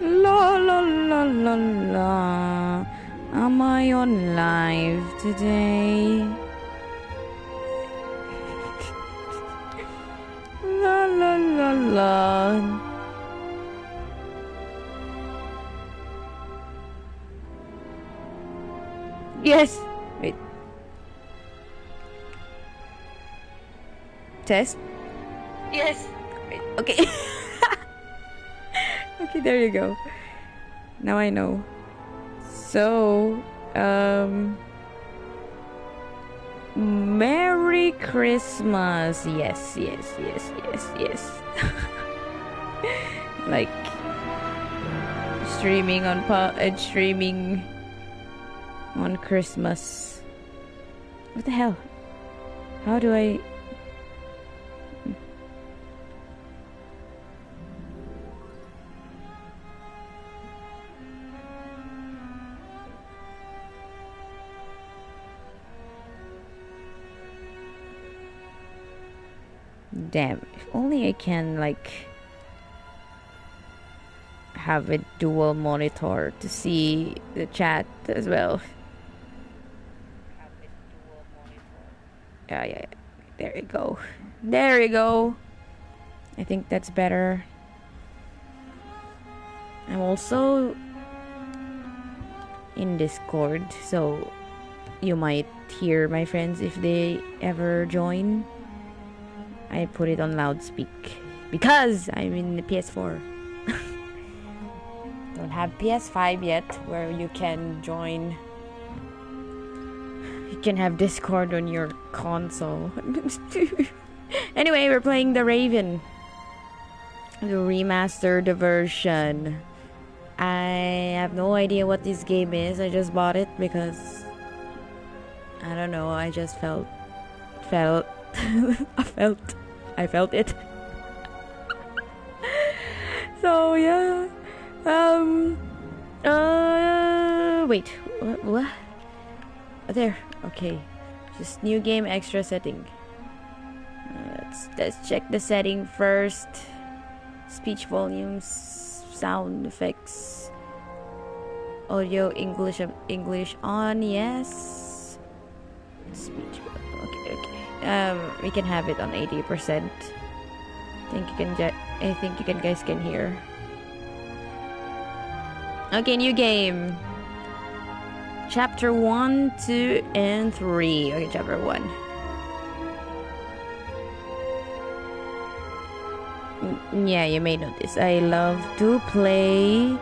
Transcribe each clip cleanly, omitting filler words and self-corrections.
La la la la la. Am I on live today? La la la la. Yes. Wait. Test. Yes. Wait. Okay. Okay, there you go. Now I know. So, Merry Christmas. Yes, yes, yes, yes, yes. Like streaming on Christmas. What the hell? How do I? Damn, if only I can like have a dual monitor to see the chat as well. Yeah, yeah, there you go. There you go. I think that's better. I'm also in Discord, so you might hear my friends if they ever join. I put it on loudspeak because I'm in the PS4. Don't have PS5 yet where you can join. You can have Discord on your console. Anyway, we're playing the Raven, the remastered version. I have no idea what this game is. I just bought it because I don't know. I just felt I felt it. So yeah. Wait. What? There. Okay. Just new game extra setting. Let's check the setting first. Speech volumes, sound effects, audio English on. Yes. Speech. Okay. We can have it on 80%. I think you guys can hear. Okay, new game. Chapter 1, 2, and 3. Okay, chapter 1. Yeah, you may notice I love to play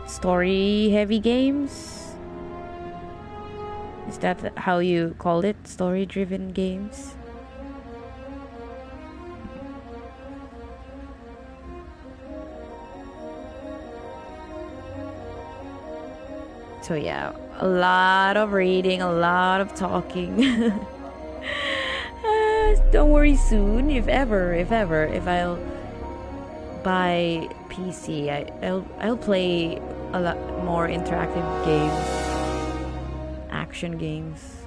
story heavy games. Is that how you call it? Story driven games? So yeah, a lot of reading, a lot of talking. Don't worry, soon, if I'll buy PC, I'll play a lot more interactive games, action games,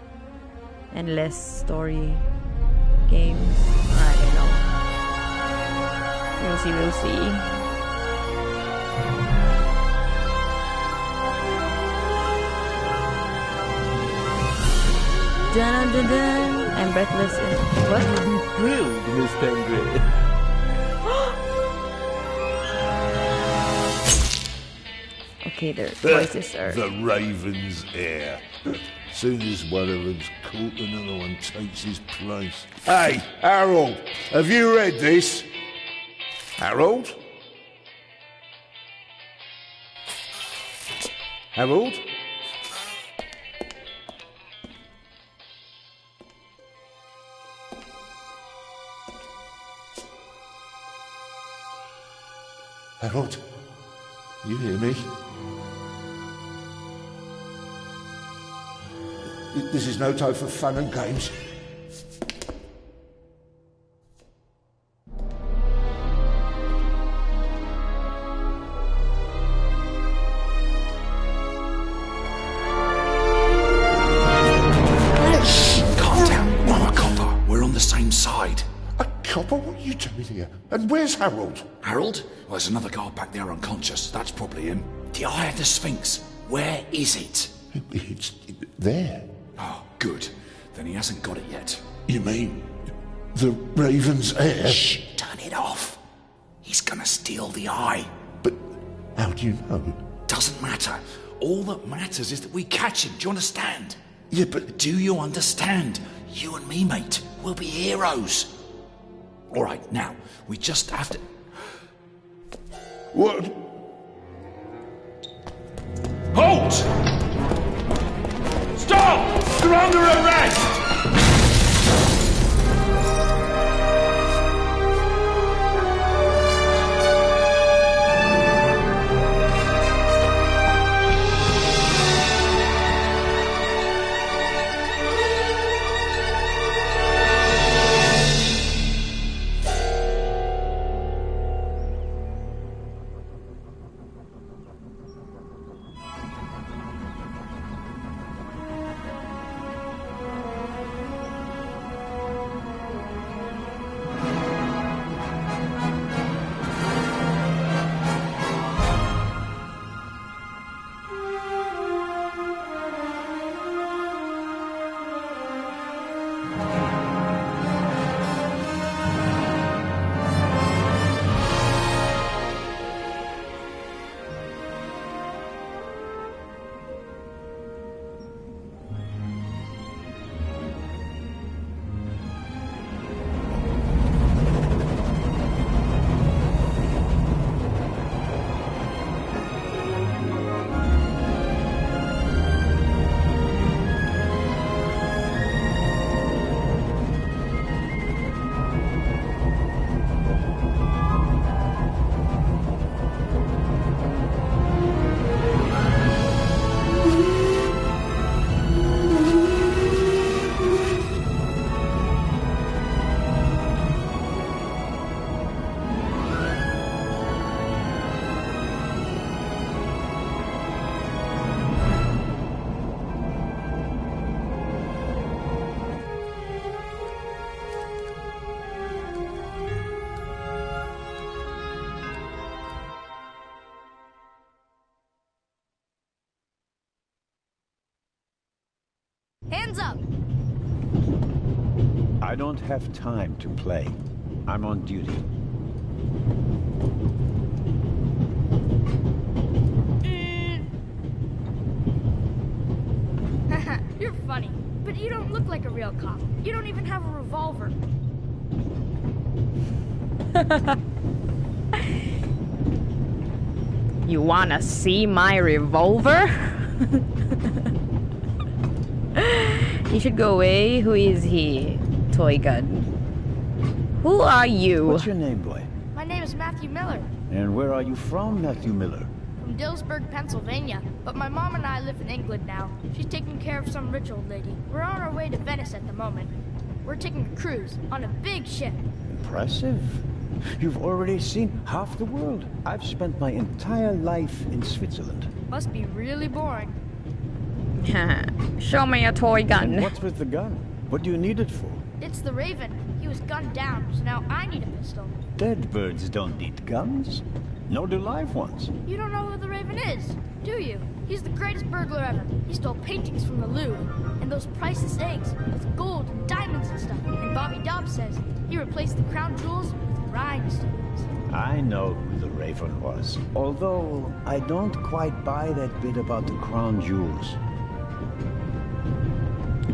and less story games. I don't know. We'll see. Dun dun dun. I'm breathless. What? Thrilled, Miss Penguin. Okay, their voices are. The Raven's heir. Soon as one of them's caught, another one takes his place. Hey, Harold, have you read this? Harold? Harold? Harold, you hear me? This is no time for fun and games. Shh, calm down. I'm a copper. We're on the same side. A copper? What are you doing with you. And where's Harold? Harold? Well, there's another guard back there unconscious. That's probably him. The Eye of the Sphinx. Where is it? It's there. Oh, good. Then he hasn't got it yet. You mean the Raven's heir? Shh! Turn it off. He's gonna steal the eye. But how do you know? Doesn't matter. All that matters is that we catch him. Do you understand? Yeah, but... Do you understand? You and me, mate. We'll be heroes. All right, now, we just have to... What? Halt! Stop! You're under arrest! Hands up! I don't have time to play. I'm on duty. You're funny, but you don't look like a real cop. You don't even have a revolver. You wanna see my revolver? He should go away. Who is he? Toy gun. Who are you? What's your name, boy? My name is Matthew Miller, And where are you from, Matthew Miller? from Dillsburg, Pennsylvania. But my mom and I live in England now. She's taking care of some rich old lady. We're on our way to Venice at the moment. We're taking a cruise on a big ship. Impressive. You've already seen half the world. I've spent my entire life in Switzerland. Must be really boring. Show me a toy And gun. what's with the gun? What do you need it for? It's the Raven. He was gunned down, so now I need a pistol. Dead birds don't need guns. Nor do live ones. You don't know who the Raven is, do you? He's the greatest burglar ever. He stole paintings from the Louvre, and those priceless eggs with gold and diamonds and stuff. And Bobby Dobbs says he replaced the crown jewels with rhinestones. I know who the Raven was. Although, I don't quite buy that bit about the crown jewels.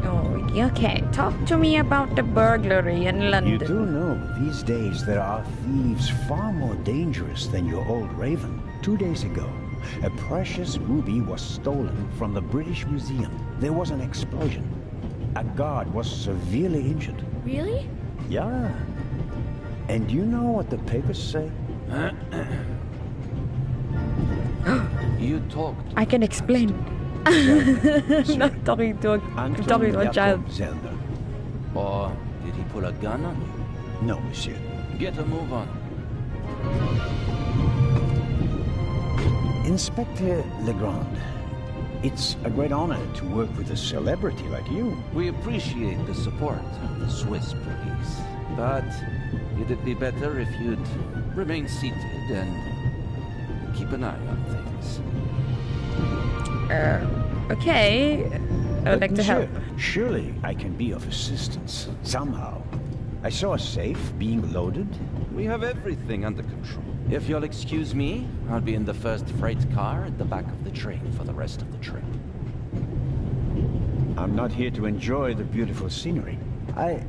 Oh, okay. Talk to me about the burglary in London. You do know, these days there are thieves far more dangerous than your old Raven. 2 days ago, a precious ruby was stolen from the British Museum. There was an explosion. A guard was severely injured. Really? Yeah. And you know what the papers say? You talked. I can explain. Not talking to a, I'm talking to a child. Zelda. Or did he pull a gun on you? No, monsieur. Get a move on. Inspector Legrand, it's a great honor to work with a celebrity like you. We appreciate the support of the Swiss police, but it'd be better if you'd remain seated and keep an eye on things. Okay. I would like to help. Surely I can be of assistance, somehow. I saw a safe being loaded. We have everything under control. If you'll excuse me, I'll be in the first freight car at the back of the train for the rest of the trip. I'm not here to enjoy the beautiful scenery. I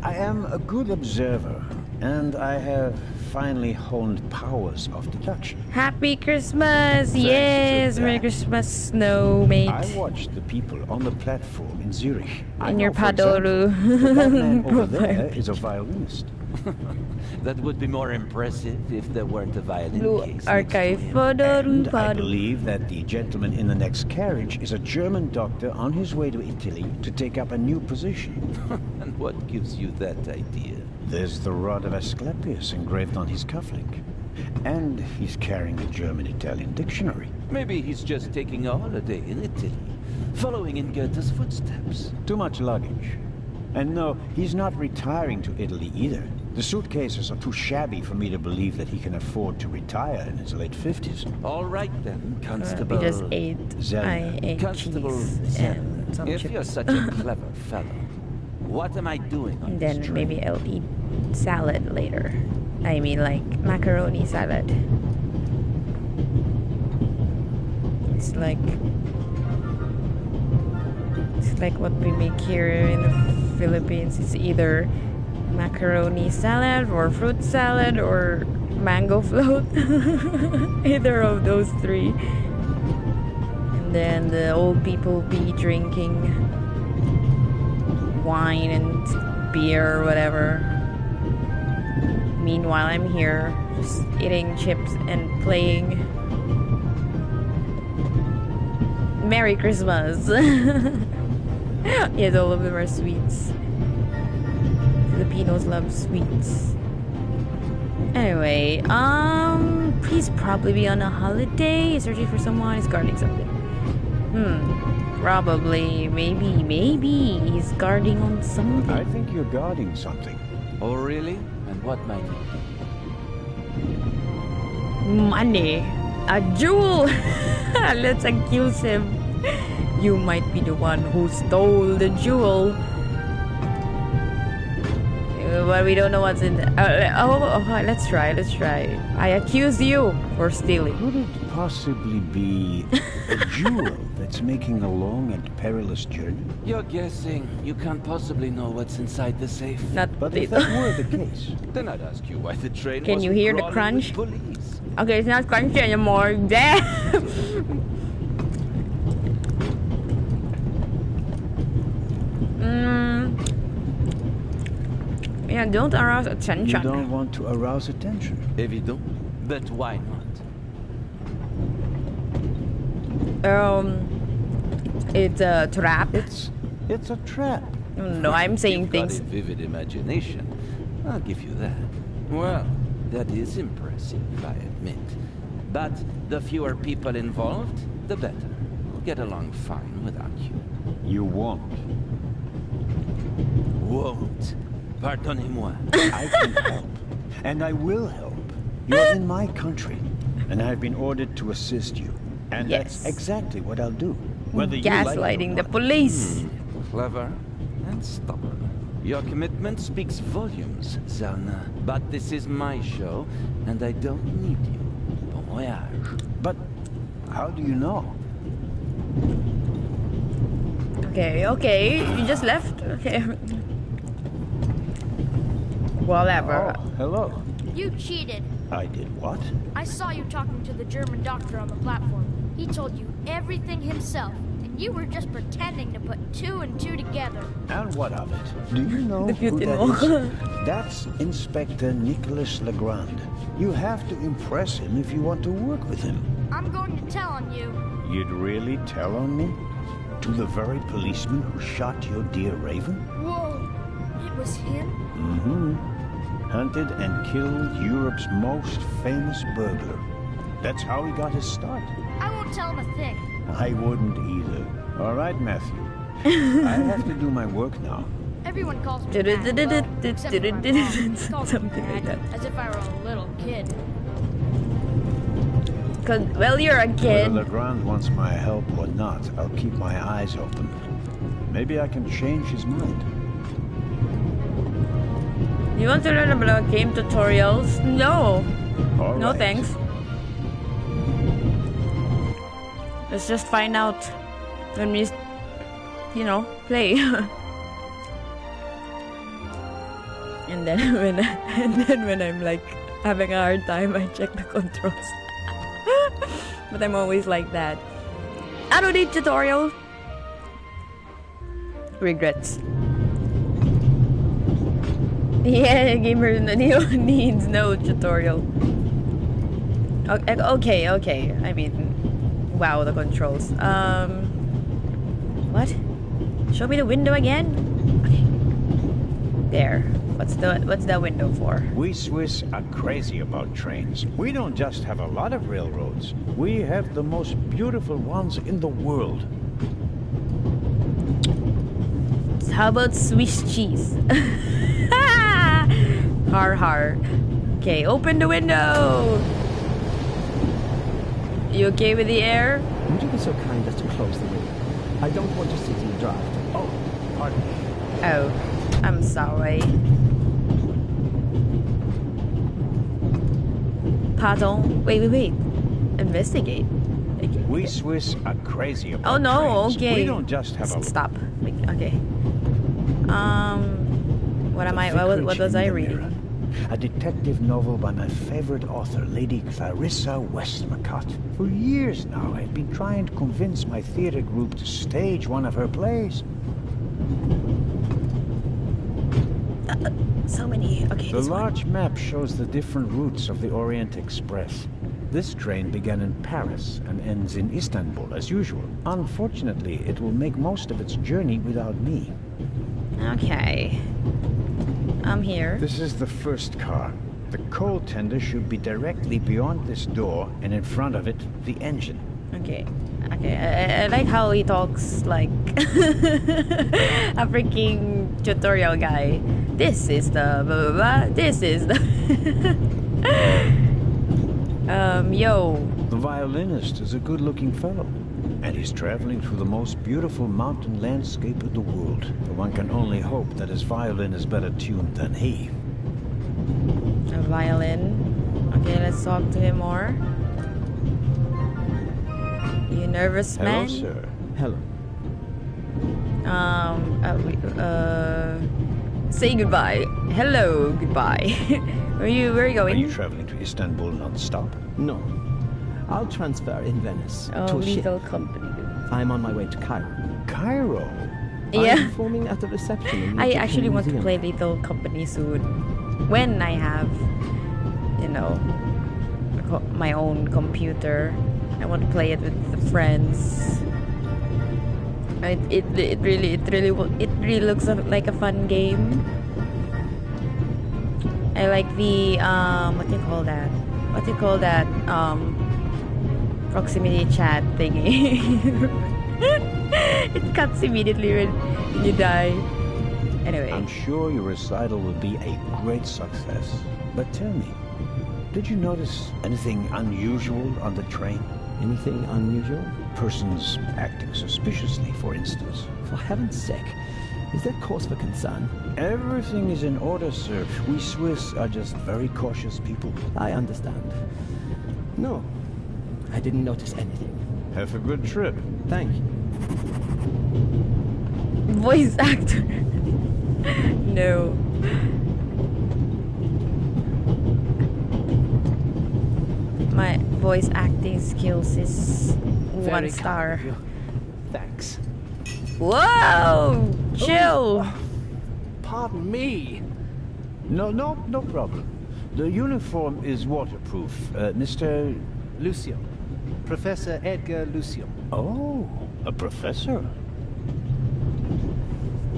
am a good observer, and I have finally honed powers of deduction. Happy Christmas! Yes! Merry Christmas, snowmate. I watched the people on the platform in Zurich. In your Padoru. That man over there is a violinist. That would be more impressive if there weren't a violin Blue case archive next to him. And I Padoru. believe that the gentleman in the next carriage is a German doctor on his way to Italy to take up a new position. And what gives you that idea? There's the rod of Asclepius engraved on his cufflink. And he's carrying a German-Italian dictionary. Maybe he's just taking a holiday in Italy, following in Goethe's footsteps. Too much luggage. And no, he's not retiring to Italy either. The suitcases are too shabby for me to believe that he can afford to retire in his late 50s. All right then, Constable. We just ate. I ate Constable cheese and some if chips. you're such a clever fellow, what am I doing on And this then train? maybe I'll eat salad later. I mean, like macaroni salad. It's like what we make here in the Philippines. It's either macaroni salad or fruit salad or mango float. Either of those three. And then the old people be drinking wine and beer or whatever. Meanwhile, I'm here just eating chips and playing Merry Christmas. Yes, all of them are sweets. Filipinos love sweets. Anyway, he's probably be on a holiday. He's searching for someone. He's guarding something. Probably, maybe he's guarding on something. I think you're guarding something. Oh, really? And what might it be? Money. A jewel. Let's accuse him. You might be the one who stole the jewel. But we don't know what's in there. Let's try. I accuse you for stealing. Could it possibly be a jewel that's making a long and perilous journey? You're guessing. You can't possibly know what's inside the safe. Not But if it. that were the case, Then I'd ask you why the train Can you wasn't hear the crawling with crunch? police. Okay, it's not crunchy anymore. Damn. Yeah, don't arouse you attention. don't want to arouse attention. Evident. But why not? It's a trap. It's a trap. No, I'm saying You've things. got a vivid imagination. I'll give you that. Well, that is impressive, I admit. But the fewer people involved, the better. We'll get along fine without you. You won't. Won't. Pardonnez-moi. I can help. And I will help. You're in my country. And I've been ordered to assist you. And Yes. that's exactly what I'll do. Whether you like it or Gaslighting the not. police. Clever and stubborn. Your commitment speaks volumes, Zelna. But this is my show, and I don't need you. Bon voyage. But how do you know? Okay. You just left? Okay. Whatever. Oh, hello. You cheated. I did what? I saw you talking to the German doctor on the platform. He told you everything himself, and you were just pretending to put two and two together. And what of it? Do you know The who beauty that law. is? That's Inspector Nicholas Legrand. You have to impress him if you want to work with him. I'm going to tell on you. You'd really tell on me? To the very policeman who shot your dear Raven? Whoa, it was him? Mm-hmm. Hunted and killed Europe's most famous burglar. That's how he got his start. I won't tell him a thing. I wouldn't either. All right, Matthew. I have to do my work now. Everyone calls me Dad. Well, except for my mom. She calls me Something like Dad, that. as if I were a little kid. Cause, well, you're a kid. Whether Legrand wants my help or not, I'll keep my eyes open. Maybe I can change his mind. You want to learn about game tutorials? No. All No right. thanks. Let's just find out when we, play. and then when I'm like having a hard time, I check the controls. But I'm always like that. I don't need tutorial. Regrets. Yeah, gamer needs no tutorial. Okay. I mean, wow, the controls. What? Show me the window again. Okay. There. What's the window for? We Swiss are crazy about trains. We don't just have a lot of railroads. We have the most beautiful ones in the world. How about Swiss cheese? Har har. Okay, open the window. You okay with the air? Would you be so kind as to close the window? I don't want to sit in the draft. Oh, pardon me. Oh, I'm sorry. Pardon. Wait. Investigate. We Swiss are crazy about Oh no, trains. okay. We don't just have a... Stop. Okay. What am I? What was I reading? A detective novel by my favorite author, Lady Clarissa Westmacott. For years now, I've been trying to convince my theater group to stage one of her plays. So many. Okay. The this one. large map shows the different routes of the Orient Express. This train began in Paris and ends in Istanbul, as usual. Unfortunately, it will make most of its journey without me. Okay. I'm here. This is the first car. The coal tender should be directly beyond this door, and in front of it, the engine. Okay. I like how he talks like a freaking tutorial guy. This is the blah blah blah. This is the yo. The violinist is a good-looking fellow, and he's traveling through the most beautiful mountain landscape in the world. One can only hope that his violin is better tuned than he. A violin. Okay, let's talk to him more. You nervous, Hello, man? sir. Hello. Say goodbye. Hello, goodbye. Where are you Are going? you traveling to Istanbul non-stop? No. I'll transfer in Venice to Oh, a ship. little company. I'm on my way to Cairo. Cairo? Yeah. I'm performing at the reception in the I Egyptian actually want to Museum. play Little Company soon. When I have, my own computer. I want to play it with the friends. It really looks like a fun game. I like the what do you call that? Proximity chat thingy. It cuts immediately when you die. Anyway. I'm sure your recital will be a great success. But tell me, did you notice anything unusual on the train? Anything unusual? Persons acting suspiciously, for instance. For heaven's sake, is there cause for concern? Everything is in order, sir. We Swiss are just very cautious people. I understand. No, I didn't notice anything. Have a good trip. Thank you. Voice actor. No. My voice acting skills is Very 1 kind star. of you. Thanks. Whoa! Chill. Pardon me. No problem. The uniform is waterproof. Mr. Lucio. Professor Edgar Lucio. Oh, a professor.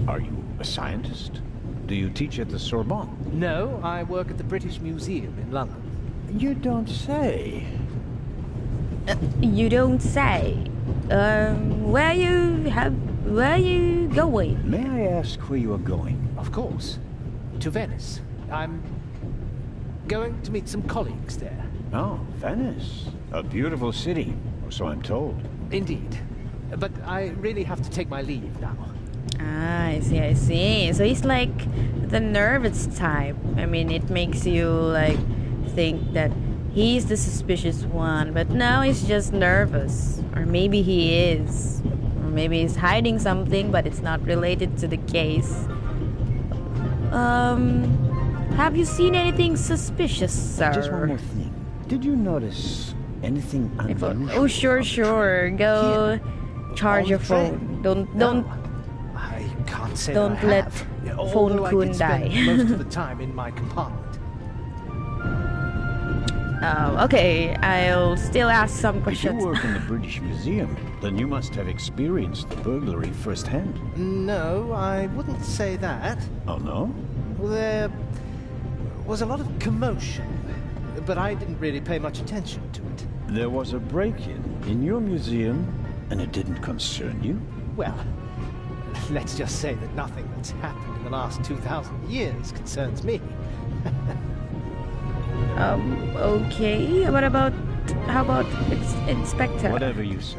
Are you a scientist? Do you teach at the Sorbonne? No, I work at the British Museum in London. You don't say. You don't say. Where you going? May I ask where you are going? Of course. To Venice. I'm going to meet some colleagues there. Oh, Venice. A beautiful city, or so I'm told. Indeed. But I really have to take my leave now. Ah, I see, I see. So he's like the nervous type. I mean, it makes you like think that he's the suspicious one, but now he's just nervous. Or maybe he is. Or maybe he's hiding something, but it's not related to the case. Have you seen anything suspicious, sir? Just one more thing. Did you notice anything unusual? Oh, sure. Go charge your phone. Don't I can't say don't that I let have. phone Although I kun did die. spend most of the time in my compartment. Okay, I'll still ask some If you questions. work in the British Museum, then you must have experienced the burglary firsthand. No, I wouldn't say that. Oh, no? There was a lot of commotion, but I didn't really pay much attention to it. There was a break-in in your museum, and it didn't concern you? Well, let's just say that nothing that's happened in the last 2,000 years concerns me. Okay. How about Inspector? Whatever you say.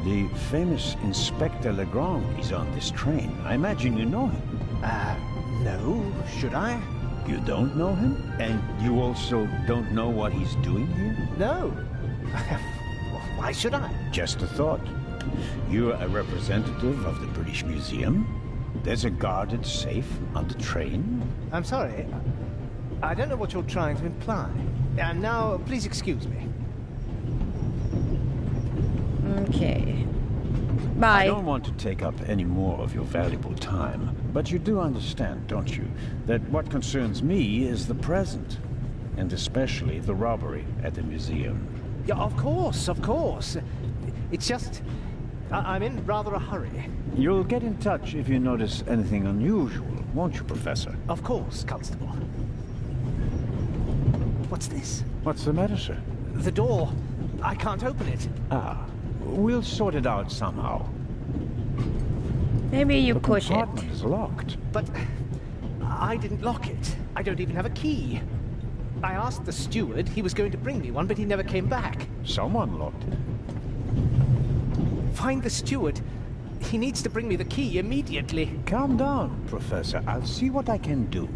The famous Inspector Legrand is on this train. I imagine you know him. No, should I? You don't know him? And you also don't know what he's doing here? No. Why should I? Just a thought. You're a representative of the British Museum. There's a guarded safe on the train. I'm sorry. I don't know what you're trying to imply. And now, please excuse me. Okay. I Bye. don't want to take up any more of your valuable time, but you do understand, don't you, that what concerns me is the present, and especially the robbery at the museum. Yeah, of course. It's just... I'm in rather a hurry. You'll get in touch if you notice anything unusual, won't you, Professor? Of course, Constable. What's this? What's the matter, sir? The door. I can't open it. Ah, we'll sort it out somehow. Maybe you The push it. compartment is locked. But I didn't lock it. I don't even have a key. I asked the steward. He was going to bring me one, but he never came back. Someone locked it. Find the steward. He needs to bring me the key immediately. Calm down, Professor. I'll see what I can do.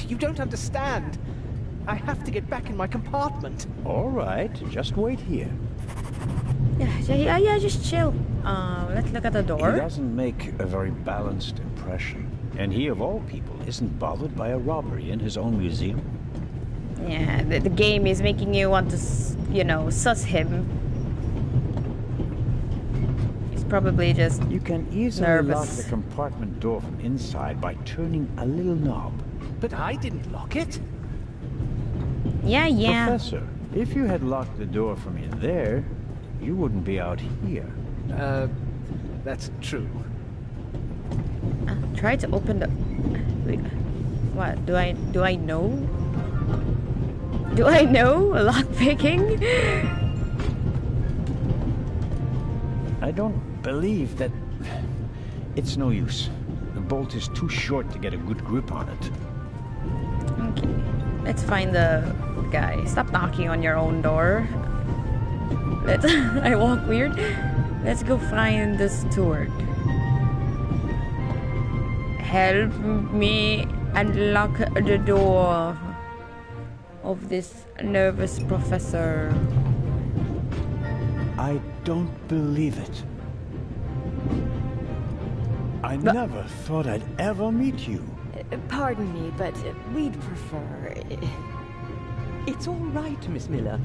You don't understand. I have to get back in my compartment. All right, just wait here. Yeah, just chill. Let's look at the He door. doesn't make a very balanced impression. And he, of all people, isn't bothered by a robbery in his own museum. Yeah, the game is making you want to, suss him. He's probably just You can easily nervous. lock the compartment door from inside by turning a little knob. But I didn't lock it. Yeah. Professor, if you had locked the door from in there, you wouldn't be out here. That's true. Try to open the. Wait, what? Do I know? Do I know lock picking? I don't believe that... It's no use. The bolt is too short to get a good grip on it. Okay, let's find the guy. Stop knocking on your own door. Let's. I walk weird. Let's go find the steward. Help me unlock the door of this nervous professor. I don't believe it. I never thought I'd ever meet you. Pardon me, but we'd prefer... It's all right, Miss Miller.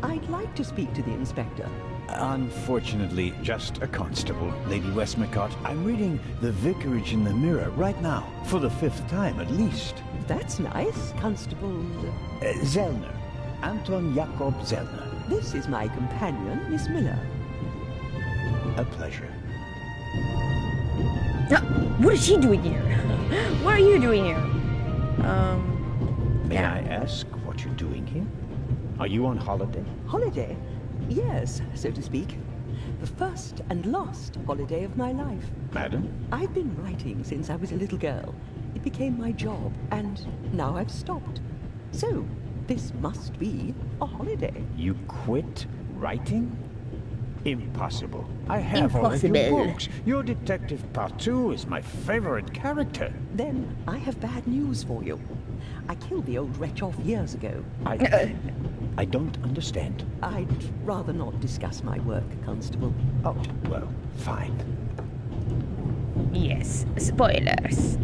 I'd like to speak to the inspector. Unfortunately, just a constable, Lady Westmacott. I'm reading The Vicarage in the Mirror right now, for the 5th time at least. That's nice, Constable... Zellner. Anton Jakob Zellner. This is my companion, Miss Miller. A pleasure. What is she doing here? What are you doing here? May yeah. I ask what you're doing here? Are you on holiday? Holiday? Yes, so to speak. The first and last holiday of my life. Madam? I've been writing since I was a little girl. It became my job, and now I've stopped. So, this must be a holiday. You quit writing? Impossible. I have all of your Impossible. books. Your Detective Partout is my favorite character. Then I have bad news for you. I killed the old wretch off years ago. I don't understand. I'd rather not discuss my work, Constable. Oh, well, fine. Yes, spoilers.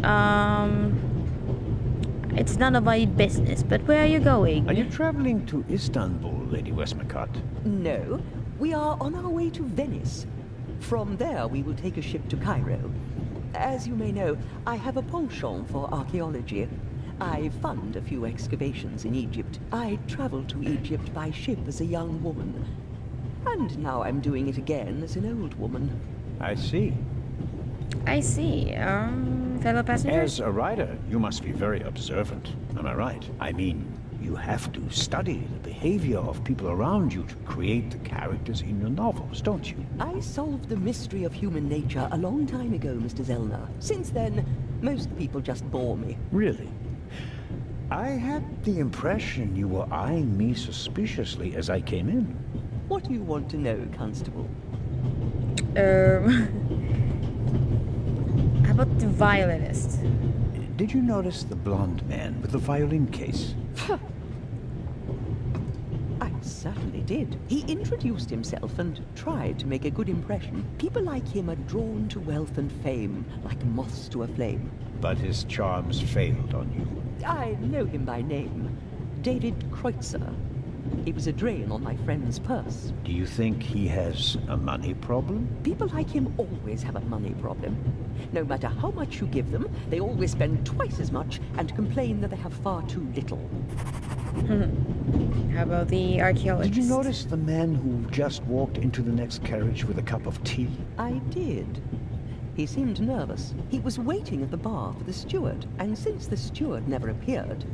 It's none of my business, but where are you going? Are you traveling to Istanbul, Lady Westmacott? No, we are on our way to Venice. From there, we will take a ship to Cairo. As you may know, I have a penchant for archaeology. I fund a few excavations in Egypt. I traveled to Egypt by ship as a young woman. And now I'm doing it again as an old woman. I see. I see. Fellow passengers? As a writer, you must be very observant. Am I right? I mean, you have to study the behavior of people around you to create the characters in your novels, don't you? I solved the mystery of human nature a long time ago, Mr. Zellner. Since then, most people just bore me. Really? I had the impression you were eyeing me suspiciously as I came in. What do you want to know, Constable? How about the violinist? Did you notice the blonde man with the violin case? I certainly did. He introduced himself and tried to make a good impression. People like him are drawn to wealth and fame, like moths to a flame. But his charms failed on you. I know him by name. David Kreutzer. He was a drain on my friend's purse. Do you think he has a money problem? People like him always have a money problem. No matter how much you give them, they always spend twice as much and complain that they have far too little. How about the archaeologist? Did you notice the man who just walked into the next carriage with a cup of tea? I did. He seemed nervous. He was waiting at the bar for the steward, and since the steward never appeared,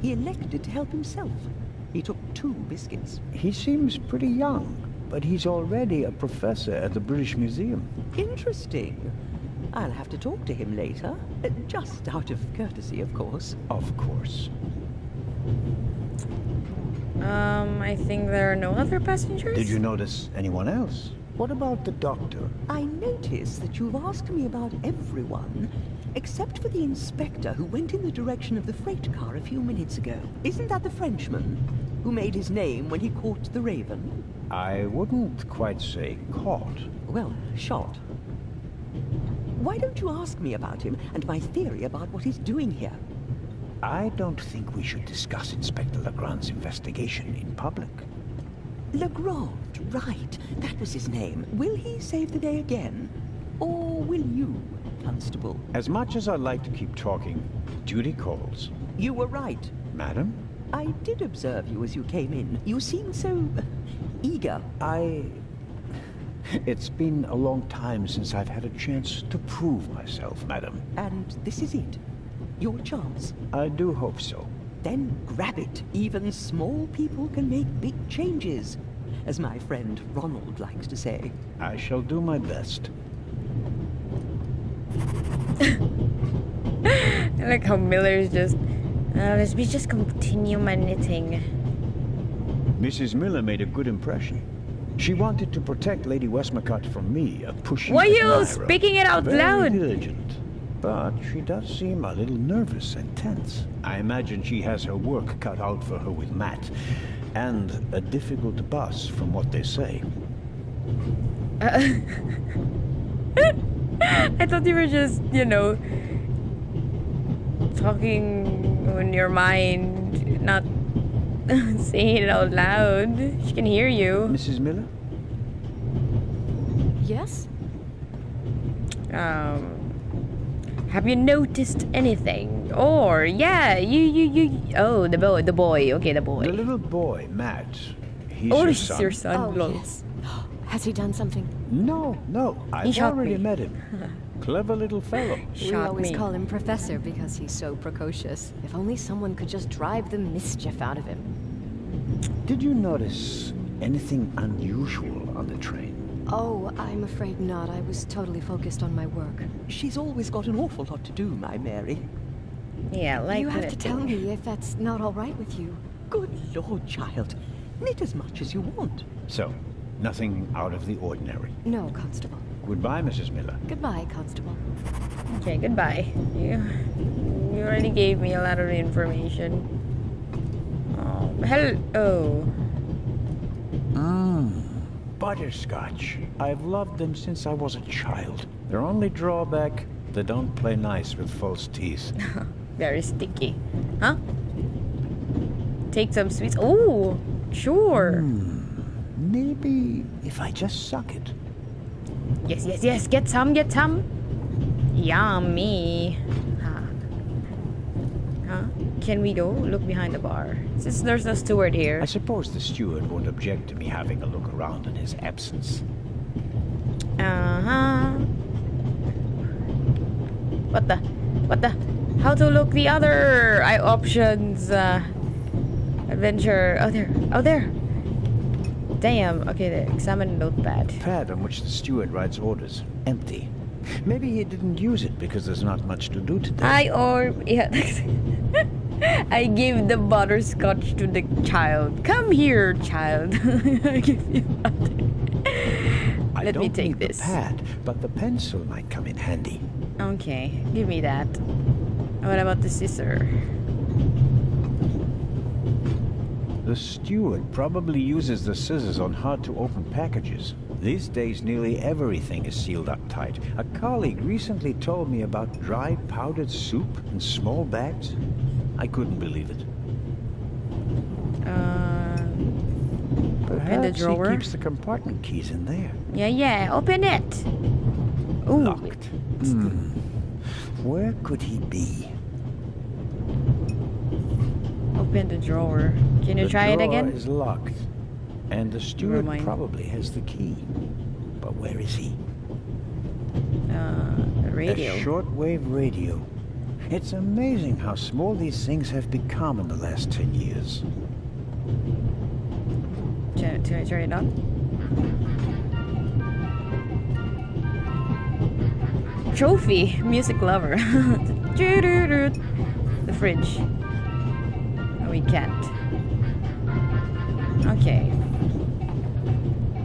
he elected to help himself. He took 2 biscuits. He seems pretty young, but he's already a professor at the British Museum. Interesting. I'll have to talk to him later. Just out of courtesy, of course. Of course. I think there are no other passengers? Did you notice anyone else? What about the doctor? I notice that you've asked me about everyone, except for the inspector who went in the direction of the freight car a few minutes ago. Isn't that the Frenchman who made his name when he caught the Raven? I wouldn't quite say caught. Well, shot. Why don't you ask me about him and my theory about what he's doing here? I don't think we should discuss Inspector Legrand's investigation in public. Legrand, right. That was his name. Will he save the day again? Or will you, Constable? As much as I'd like to keep talking, duty calls. You were right. Madam? I did observe you as you came in. You seemed so eager. It's been a long time since I've had a chance to prove myself, madam. And this is it. Your chance. I do hope so. Then grab it. Even small people can make big changes, as my friend Ronald likes to say. I shall do my best. I like how Miller's just... let me just continue my knitting. Mrs. Miller made a good impression. She wanted to protect Lady Westmacott from me, a pushy Why are you admirer. speaking it out Very loud? diligent. But she does seem a little nervous and tense. I imagine she has her work cut out for her with Matt. And a difficult boss, from what they say. I thought you were just, you know, talking in your mind, not saying it out loud. She can hear you. Mrs. Miller? Yes? Have you noticed anything? Or, yeah, you, oh, the boy, okay, the boy. The little boy, Matt. He's Oh, your he's son. your son, Oh, lol. yes. Has he done something? No, I've shot already me. met him. Clever little fellow. We Shot always me. call him Professor because he's so precocious. If only someone could just drive the mischief out of him. Did you notice anything unusual on the train? Oh, I'm afraid not. I was totally focused on my work. She's always got an awful lot to do, my Mary. Yeah, like You have to that. tell me if that's not all right with you. Good Lord, child. Knit as much as you want. So, nothing out of the ordinary. No, Constable. Goodbye, Mrs. Miller. Goodbye, Constable. Okay, goodbye. You already gave me a lot of information. Oh, hello. Butterscotch. I've loved them since I was a child. Their only drawback, they don't play nice with false teeth. Very sticky. Huh? Take some sweets. Oh, sure. Maybe if I just suck it. Yes, yes, yes. Get some, get some. Yummy. Huh? Can we go? Look behind the bar. Since there's no steward here. I suppose the steward won't object to me having a look around in his absence. Uh-huh. What the? How to look the other options? Adventure. Oh, there. Damn. Okay, there. Examine notepad. Pad on which the steward writes orders. Empty. Maybe he didn't use it because there's not much to do today. I gave the butterscotch to the child. Come here, child. I give you Let me take this. The pad, but the pencil might come in handy. Okay, give me that. What about the scissor? The steward probably uses the scissors on hard-to-open packages. These days, nearly everything is sealed up tight. A colleague recently told me about dried powdered soup in small bags. I couldn't believe it. Open the drawer. He keeps the compartment keys in there. Yeah, open it. Ooh. Locked. Where could he be? Open the drawer. Can you try it again? The drawer is locked. And the steward Never mind. probably has the key. But where is he? The radio. A shortwave radio. It's amazing how small these things have become in the last 10 years. Can I turn it on? Trophy. Music lover. The fridge. Oh, we can't. Okay.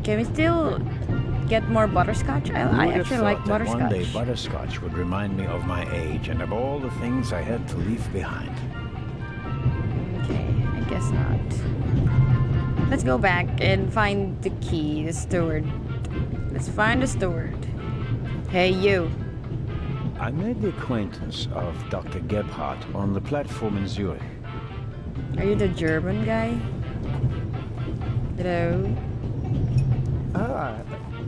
Can we still get more butterscotch? I actually like butterscotch. One day butterscotch would remind me of my age and of all the things I had to leave behind. Okay, I guess not. Let's go back and find the key, the steward. Let's find the steward. Hey, you. I made the acquaintance of Dr. Gebhardt on the platform in Zurich. Are you the German guy? Hello? Ah,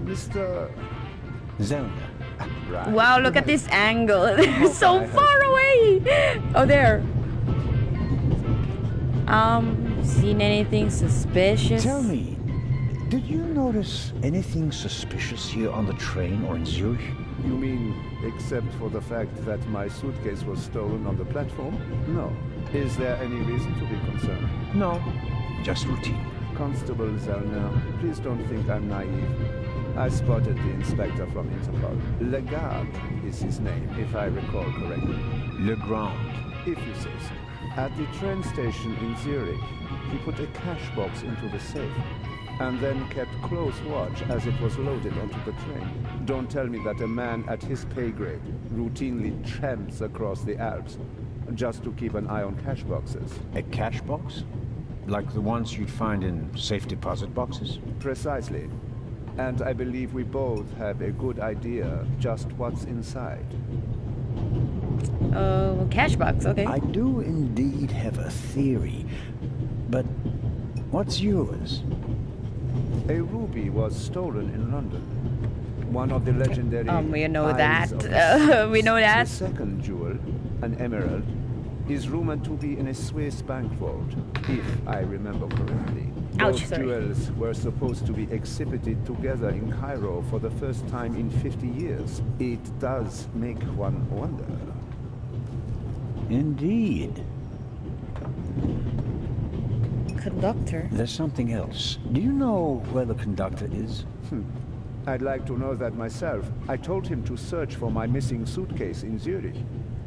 Mr. Zellner. Right. Wow, look at this angle. They're so far away. Oh, there. Seen anything suspicious? Tell me, did you notice anything suspicious here on the train or in Zurich? You mean, except for the fact that my suitcase was stolen on the platform? No. Is there any reason to be concerned? No, just routine. Constable Zellner, please don't think I'm naive. I spotted the inspector from Interpol. Legarde is his name, if I recall correctly. Legrand. If you say so. At the train station in Zurich, he put a cash box into the safe, and then kept close watch as it was loaded onto the train. Don't tell me that a man at his pay grade routinely tramps across the Alps just to keep an eye on cash boxes. A cash box? Like the ones you'd find in safe deposit boxes? Precisely. And I believe we both have a good idea just what's inside. Oh, cash box, okay. I do indeed have a theory, but what's yours? A ruby was stolen in London. One of the legendary we know Eyes that. of the We know that. The second jewel, an emerald, is rumored to be in a Swiss bank vault, if I remember correctly. Ouch, Both sorry. jewels were supposed to be exhibited together in Cairo for the first time in 50 years. It does make one wonder. Indeed. Conductor? There's something else. Do you know where the conductor is? I'd like to know that myself. I told him to search for my missing suitcase in Zurich.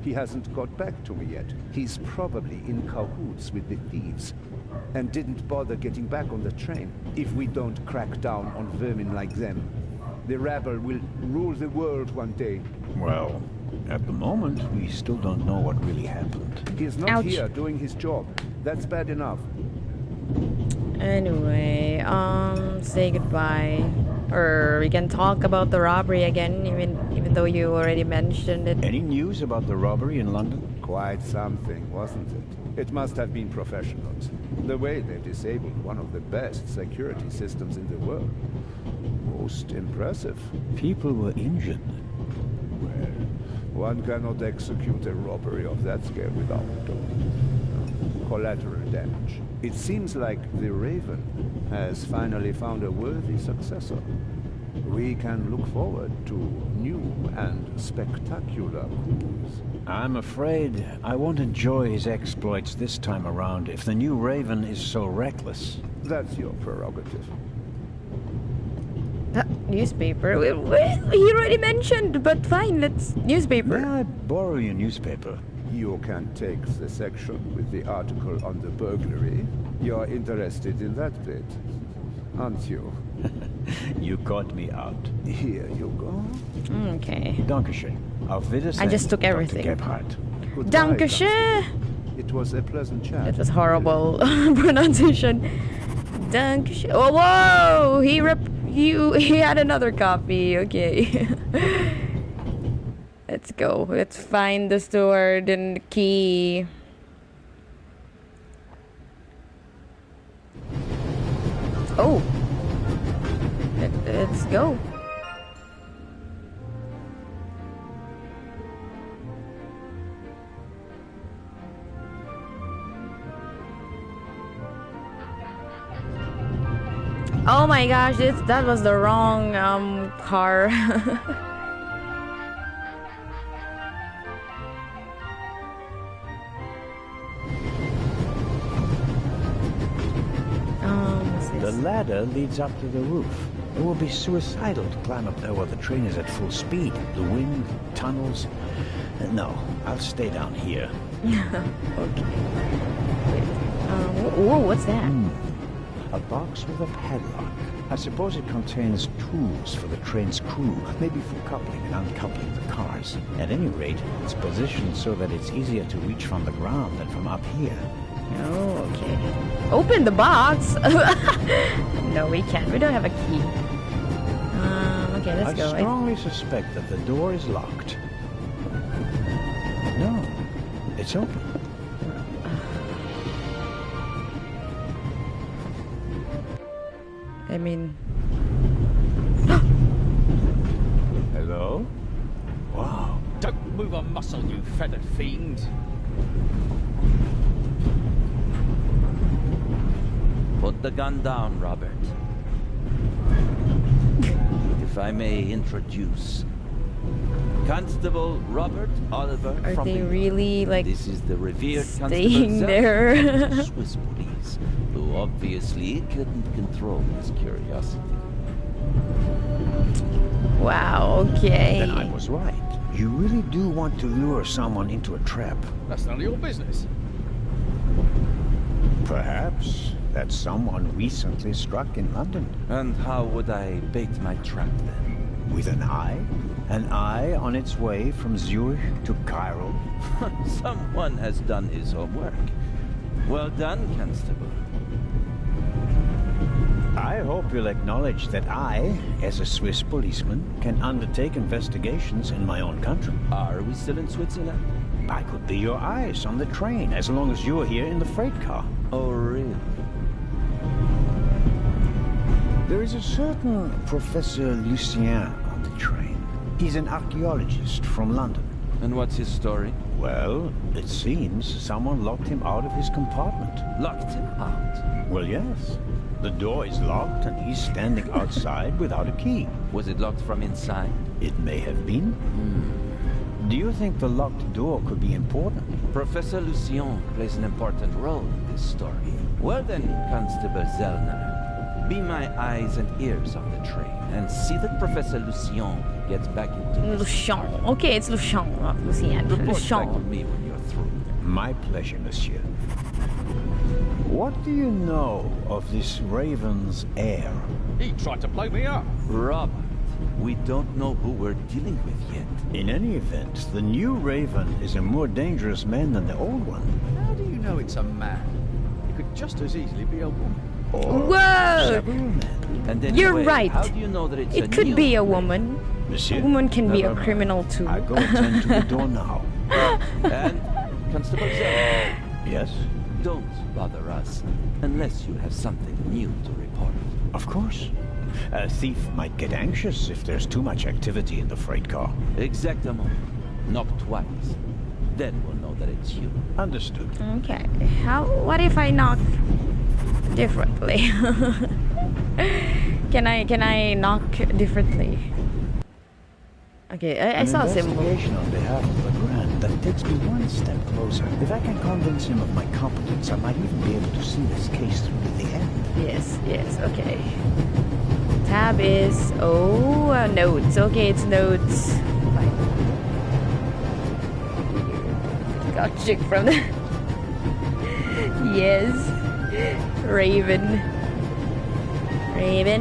He hasn't got back to me yet. He's probably in cahoots with the thieves. And didn't bother getting back on the train. If we don't crack down on vermin like them, the rabble will rule the world one day. Well, at the moment, we still don't know what really happened. He is not Ouch. here doing his job. That's bad enough. Anyway, say goodbye. Or we can talk about the robbery again, even though you already mentioned it. Any news about the robbery in London? Quite something, wasn't it? It must have been professionals. The way they disabled one of the best security systems in the world. Most impressive. People were injured. Well, one cannot execute a robbery of that scale without collateral damage. It seems like the Raven has finally found a worthy successor. We can look forward to new and spectacular coups. I'm afraid I won't enjoy his exploits this time around if the new Raven is so reckless. That's your prerogative. Newspaper? He already mentioned, but fine, let's... Newspaper. May I borrow your newspaper? You can take the section with the article on the burglary. You're interested in that bit, aren't you? You caught me out. Here you go. Okay. Dankeschön. Auf Wiedersehen, I just took everything. Dr. Gebhardt. Goodbye, Dankeschön. It was a pleasant chat. That was horrible pronunciation. Dankeschön. Oh, whoa! He had another copy. Okay. Let's go. Let's find the sword and the key. Oh. Let's go. Oh my gosh, that was the wrong car. The ladder leads up to the roof. It will be suicidal to climb up there while the train is at full speed. The wind, tunnels... No, I'll stay down here. Okay. Whoa, what's that? A box with a padlock. I suppose it contains tools for the train's crew, maybe for coupling and uncoupling the cars. At any rate, it's positioned so that it's easier to reach from the ground than from up here. Oh, okay. Open the box? No, we can't. We don't have a key. Okay, let's go. I strongly suspect that the door is locked. No, it's open. I mean... Hello? Wow. Don't move a muscle, you feathered fiend. Put the gun down, Robert. If I may introduce Constable Robert Oliver Are from they the... really, like, This is the revered staying Constable there? Zelda of the Swiss police, who obviously couldn't control his curiosity. Wow, okay. Then I was right. You really do want to lure someone into a trap. That's none of your business. Perhaps that someone recently struck in London. And how would I bait my trap then? With an eye? An eye on its way from Zurich to Cairo? Someone has done his homework. Well done, Constable. I hope you'll acknowledge that I, as a Swiss policeman, can undertake investigations in my own country. Are we still in Switzerland? I could be your eyes on the train as long as you're here in the freight car. Oh, really? There is a certain Professor Lucien on the train. He's an archaeologist from London. And what's his story? Well, it seems someone locked him out of his compartment. Locked him out? Well, yes. The door is locked and he's standing outside without a key. Was it locked from inside? It may have been. Do you think the locked door could be important? Professor Lucien plays an important role in this story. Well then, Constable Zellner, Be my eyes and ears on the train, and see that Professor Lucien gets back into Lucien. Okay, it's Lucien, not Lucien. Report back to Lucien. me when you're through. My pleasure, monsieur. What do you know of this Raven's heir? He tried to blow me up. Robert, we don't know who we're dealing with yet. In any event, the new Raven is a more dangerous man than the old one. How do you know it's a man? It could just as easily be a woman. Or Whoa! several men. And You're anyway, right. How do you know that it's It could new be a Raven? woman. Monsieur, A woman can be never a mind. criminal too. I go attend to the door now. And Constable Zell, Yes? don't bother us unless you have something new to report. Of course. A thief might get anxious if there's too much activity in the freight car. Exactement. Knock twice. Then we'll know that it's you. Understood. Okay. What if I knock differently? Can I knock differently? Okay, I saw a symbol. Investigation on behalf of the Grand that takes me one step closer. If I can convince him of my competence, I might even be able to see this case through to the end. Yes, okay. Tab is notes. Okay, it's notes. Fine. Got chick from the yes. Raven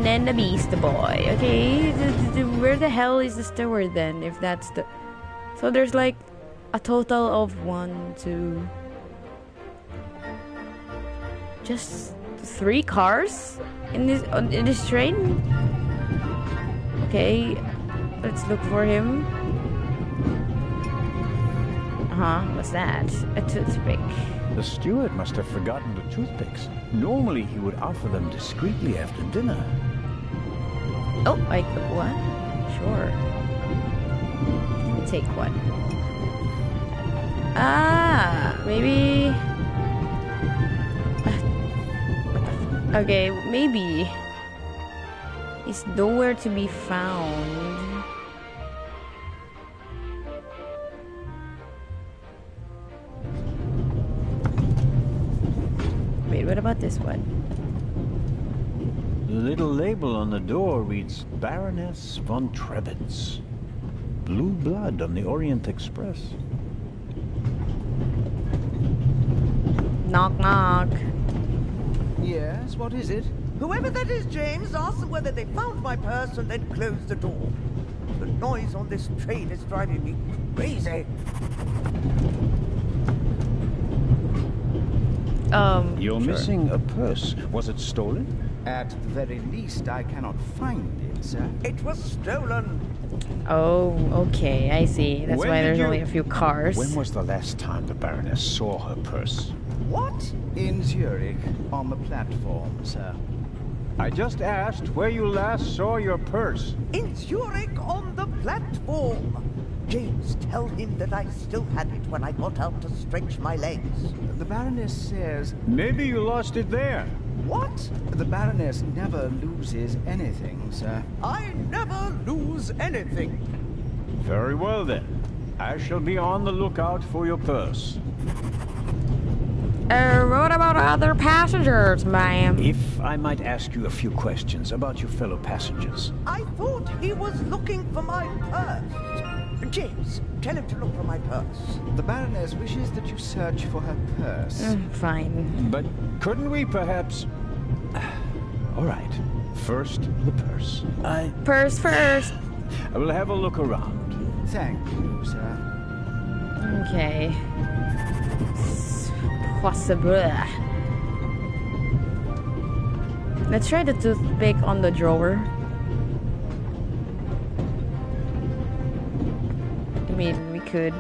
and the Beast Boy. Okay, where the hell is the steward then? If that's the... So there's like a total of 1, 2... Just 3 cars in this train? Okay, let's look for him. What's that? A toothpick. The steward must have forgotten the toothpicks. Normally he would offer them discreetly after dinner. Oh, what? Sure. Let me take one. Maybe... Okay, maybe... It's nowhere to be found. Wait, what about this one? The little label on the door reads Baroness von Trebitz. Blue blood on the Orient Express. Knock, knock. Yes, what is it? Whoever that is, James, ask them whether they found my purse and then closed the door. The noise on this train is driving me crazy. You're sure. missing a purse. Was it stolen? At the very least, I cannot find it, sir. It was stolen. Oh, okay, I see. That's When why did there's you- only a few cars. When was the last time the Baroness saw her purse? What? In Zurich, on the platform, sir. I just asked where you last saw your purse. In Zurich on the platform. James, tell him that I still had it when I got out to stretch my legs. The Baroness says... Maybe you lost it there. What? The Baroness never loses anything, sir. I never lose anything. Very well then. I shall be on the lookout for your purse. What about other passengers, ma'am? If I might ask you a few questions about your fellow passengers. I thought he was looking for my purse. James, tell him to look for my purse. The Baroness wishes that you search for her purse. Fine. But couldn't we perhaps... All right. First, the purse. Purse first. I will have a look around. Thank you, sir. Okay. Possible. Let's try the toothpick on the drawer. I mean, we could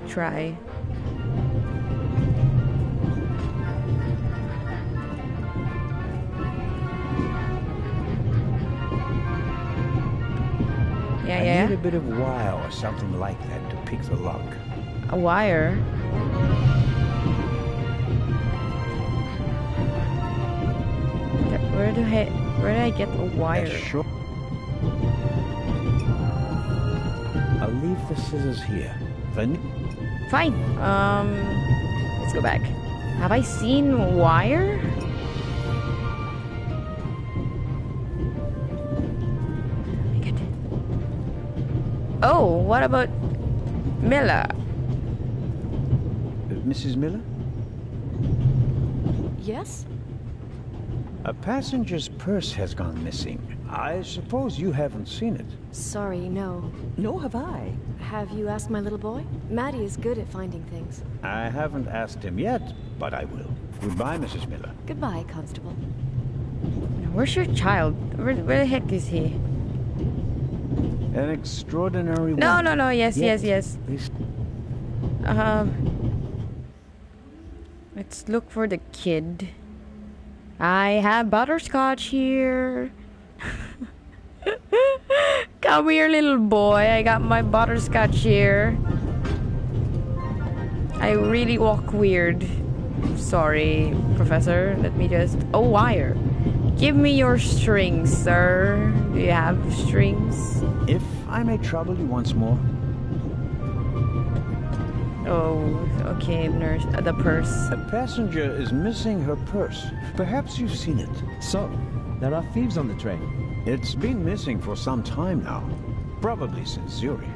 try. I need a bit of wire or something like that to pick the lock. A wire? Where do I get a wire? Sure. I'll leave the scissors here. Then Fine. Let's go back. Have I seen wire? Oh, what about Miller? Mrs. Miller? Yes? A passenger's purse has gone missing. I suppose you haven't seen it. Sorry, no. Nor have I. Have you asked my little boy? Maddie is good at finding things. I haven't asked him yet, but I will. Goodbye, Mrs. Miller. Goodbye, Constable. Where's your child? Where the heck is he? An extraordinary No, woman. no. Yes. Let's look for the kid. I have butterscotch here. Come here, little boy. I got my butterscotch here. I really walk weird. Sorry, Professor. Let me just... Oh, wire. Give me your strings, sir. Do you have strings? If I may trouble you once more. Oh, okay, nurse. The purse. A passenger is missing her purse. Perhaps you've seen it. So, there are thieves on the train. It's been missing for some time now. Probably since Zurich.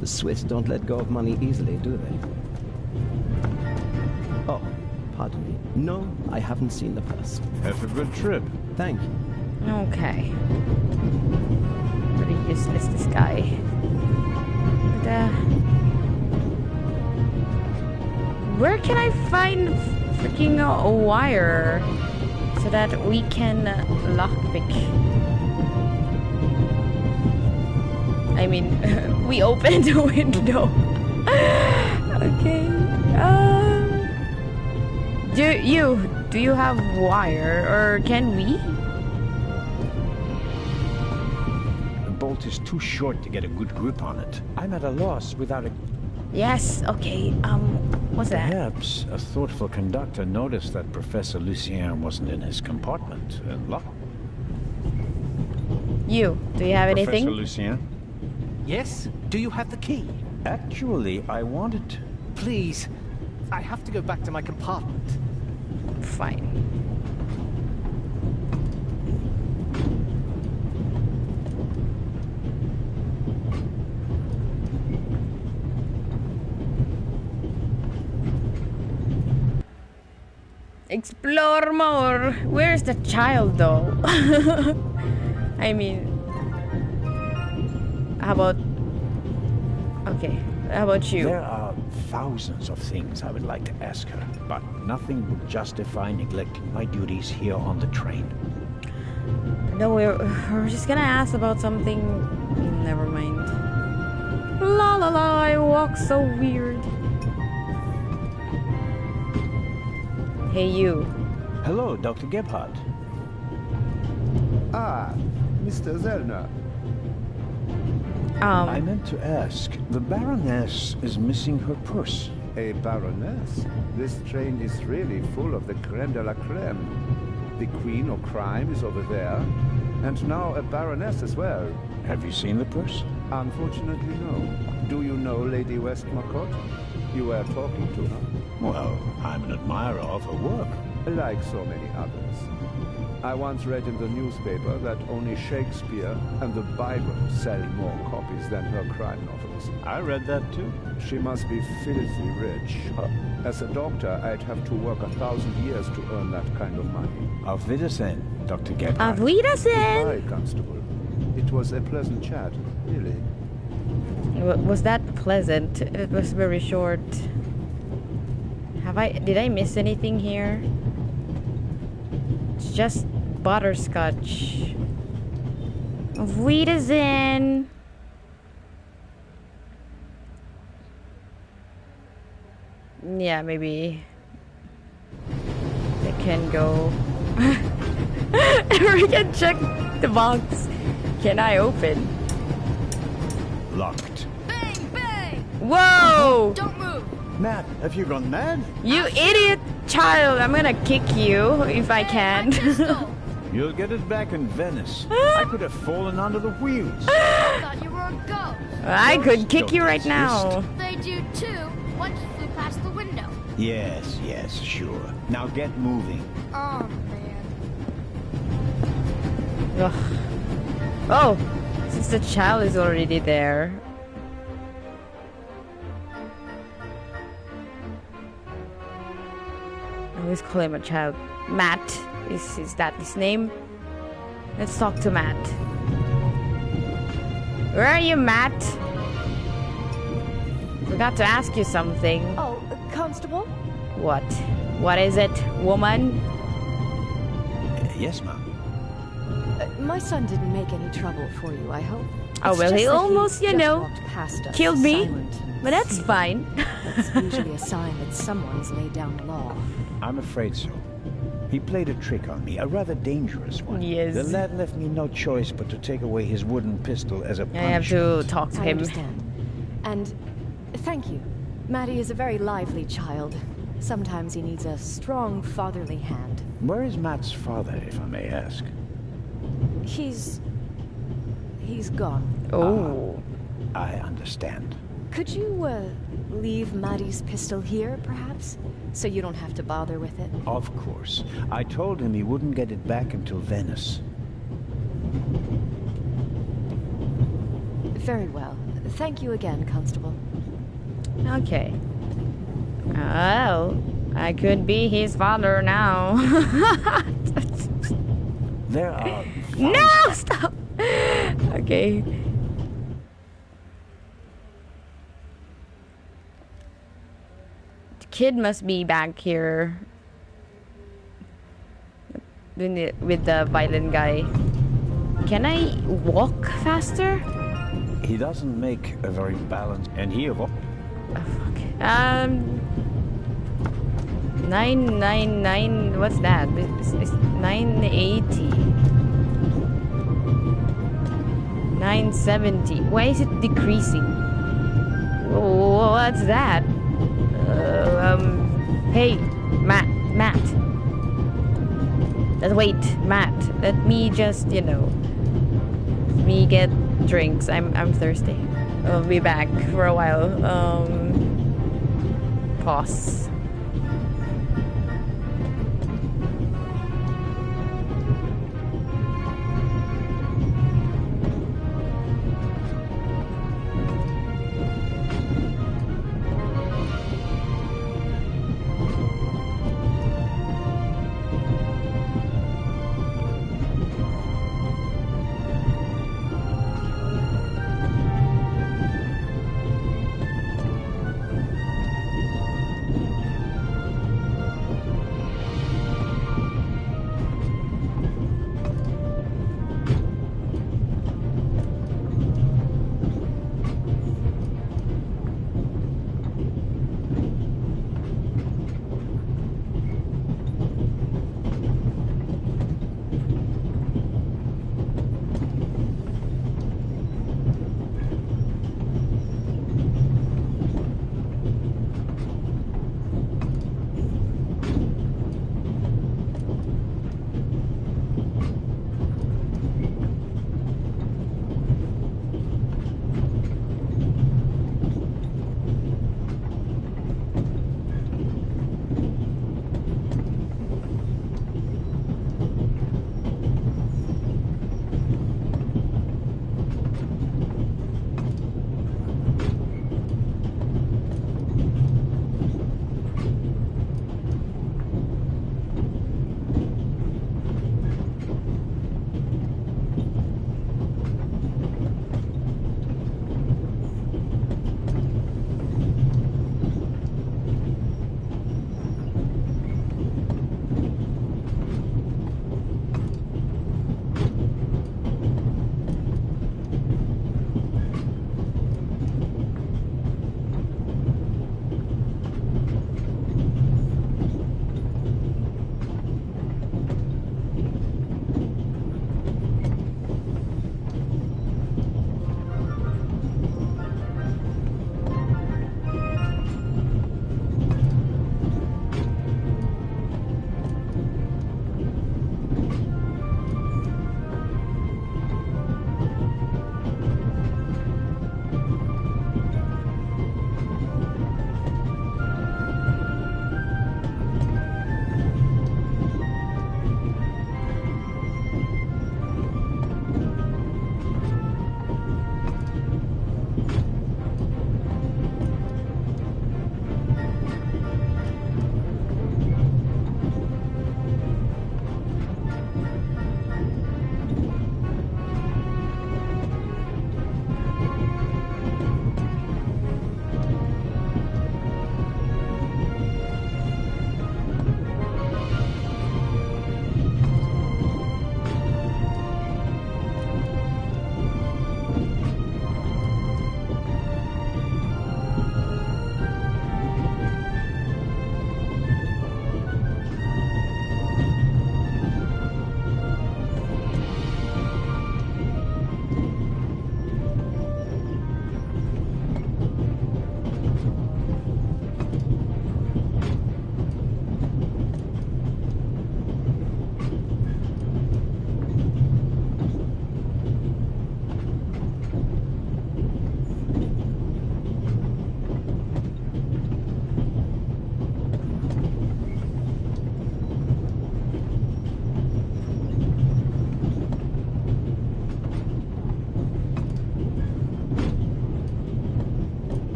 The Swiss don't let go of money easily, do they? Oh, pardon me. No, I haven't seen the purse. Have a good trip. Thank you. Okay. Pretty useless, this guy. But, where can I find freaking a wire so that we can lockpick? I mean, we opened the window. Okay. Do you have wire, or can we? The bolt is too short to get a good grip on it. I'm at a loss without a... Yes, okay, what's that? Perhaps a thoughtful conductor noticed that Professor Lucien wasn't in his compartment and locked. Do you have anything? Professor Lucien? Yes? Do you have the key? Actually, I wanted to. Please. I have to go back to my compartment. Fine. Explore more. Where's the child, though? I mean, how about... Okay, how about you? There are thousands of things I would like to ask her, but nothing would justify neglecting my duties here on the train. No, we're just gonna ask about something... Never mind. La la la, I walk so weird. Hey, you. Hello, Dr. Gebhardt. Ah, Mr. Zellner. I meant to ask, the Baroness is missing her purse. A Baroness? This train is really full of the creme de la creme. The Queen of Crime is over there, and now a Baroness as well. Have you seen the purse? Unfortunately, no. Do you know Lady Westmacott? You were talking to her. Well, I'm an admirer of her work. Like so many others. I once read in the newspaper that only Shakespeare and the Bible sell more copies than her crime novels. I read that too. She must be filthy rich. As a doctor, I'd have to work 1,000 years to earn that kind of money. Auf Wiedersehen, Dr. Gebhardt. Auf Wiedersehen! Goodbye, Constable. It was a pleasant chat, really. Was that pleasant? It was very short. Did I miss anything here? It's just butterscotch. Auf Wiedersehen! Yeah, maybe they can go. We can check the box. Can I open? Locked. Bang, bang! Whoa! Don't move! Matt, have you gone mad? You idiot child! I'm gonna kick you if I can. You'll get it back in Venice. I could have fallen under the wheels. I thought you were a ghost. I could kick you right exist. now. They do too. Once you flew past the window. Yes, yes, sure. Now get moving. Oh, man. Ugh. Oh, Since the child is already there. I always call him a child. Matt, is that his name? Let's talk to Matt. Where are you, Matt? Forgot to ask you something. Oh, Constable? What? What is it, woman? Yes, ma'am. My son didn't make any trouble for you, I hope. Oh, It's well, just he that almost, you just know, walked past us, killed me. silent and But that's seated. fine. It's usually a sign that someone's laid down the law. I'm afraid so. He played a trick on me, a rather dangerous one. Yes. The lad left me no choice but to take away his wooden pistol as a I have punishment. to talk to I him. understand. And thank you. Maddie is a very lively child. Sometimes he needs a strong fatherly hand. Where is Matt's father, if I may ask? He's gone. Oh. I understand. Could you, leave Maddie's pistol here, perhaps? So you don't have to bother with it? Of course. I told him he wouldn't get it back until Venice. Very well. Thank you again, Constable. Okay. Oh, I could be his father now. There are... No, stop. Okay. The kid must be back here with the violent guy. Can I walk faster? He doesn't make a very balanced... And he of all... 999, what's that? It's 980. 970. Why is it decreasing? What's that? Hey, Matt. Wait, Matt. Let me just, let me get drinks. I'm thirsty. I'll be back for a while. Pause.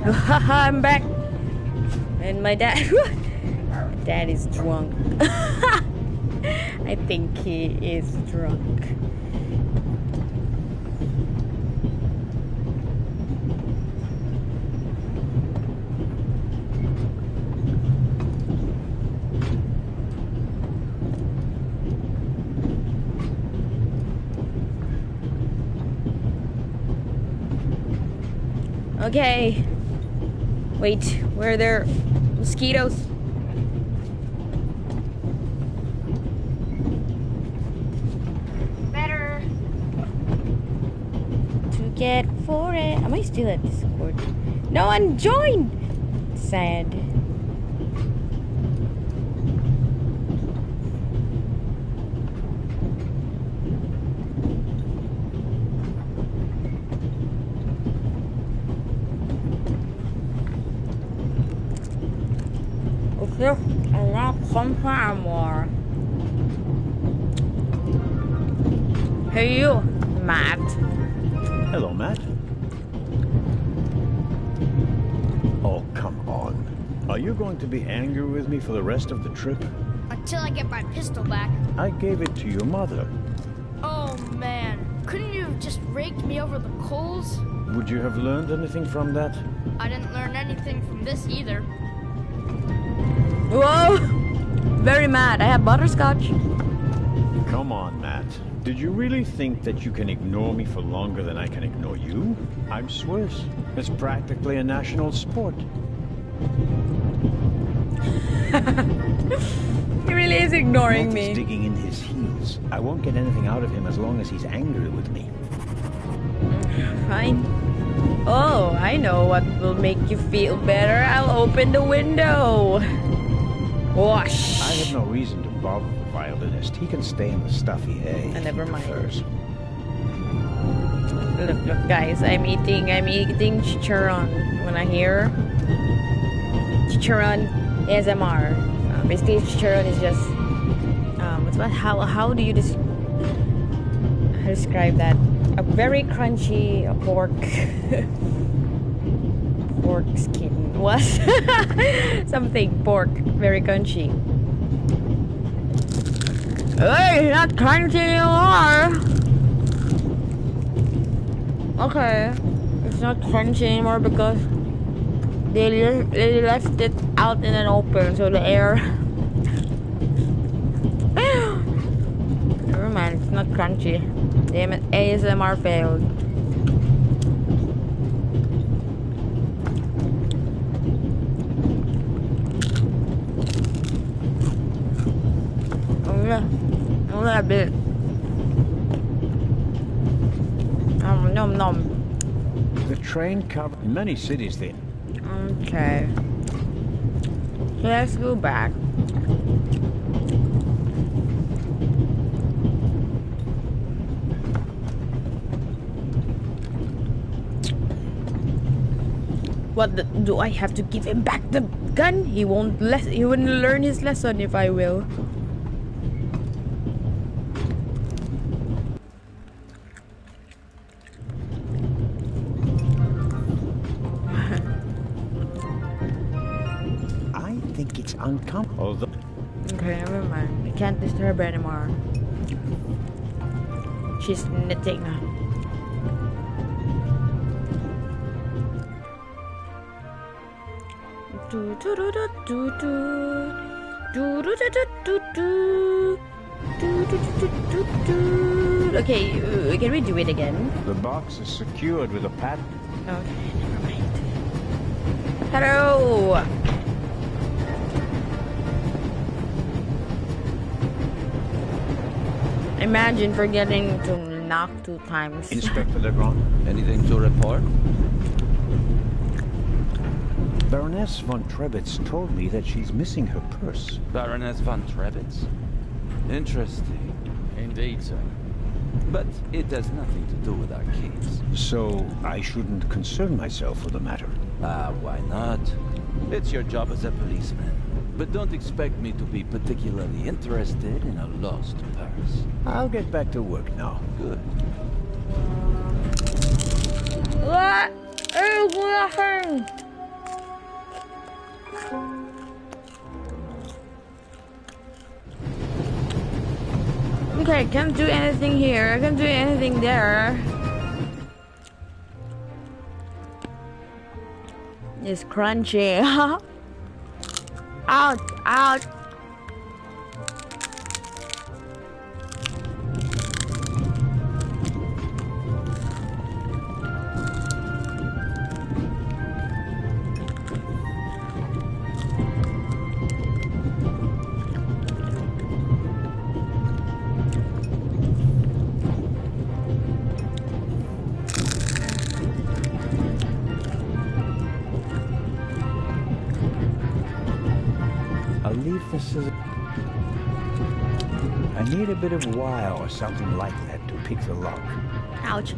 I'm back. And my dad... my dad is drunk. I think he is drunk. Okay. Wait, were there mosquitoes? Better. To get for it. Am I still at Discord? No one joined! Sad. Okay, I want some more. Hey you, Matt. Hello, Matt. Oh, come on. Are you going to be angry with me for the rest of the trip? Until I get my pistol back. I gave it to your mother. Oh man, couldn't you have just raked me over the coals? Would you have learned anything from that? I didn't learn anything from this either. Whoa! Very mad. I have butterscotch. Come on, Matt. Did you really think that you can ignore me for longer than I can ignore you? I'm Swiss. It's practically a national sport. He really is ignoring Matt me. is digging in his heels. I won't get anything out of him as long as he's angry with me. Fine. Oh, I know what will make you feel better. I'll open the window. Wash. I have no reason to bother the violinist. He can stay in the stuffy hay. Never mind. Prefers. Look, guys. I'm eating chicharron. When I hear chicharron ASMR. Basically, chicharron is just how do you describe that? A very crunchy pork skin. What? Something pork, very crunchy. Hey, not crunchy anymore. Okay, it's not crunchy anymore because they left it out in an open, so the air. Never mind, it's not crunchy. Damn it, ASMR failed. Only a bit. Nom nom. The train covered many cities then. Okay. Let's go back. What do I have to give him back the gun? He wouldn't learn his lesson if I will. I think it's uncomfortable. Okay, never mind. I can't disturb her anymore. She's knitting. Okay, can we do it again? The box is secured with a padlock. Okay, never mind. Hello! Imagine forgetting to knock 2 times. Inspector Legrand? Anything to report? Baroness von Trebitz told me that she's missing her purse. Baroness von Trebitz? Interesting. Indeed, sir. But it has nothing to do with our case. So I shouldn't concern myself with the matter. Why not? It's your job as a policeman. But don't expect me to be particularly interested in a lost purse. I'll get back to work now. Good. What? Okay, I can't do anything here. I can't do anything there. It's crunchy. Out, out. This is... I need a bit of wire or something like that to pick the lock. Ouch.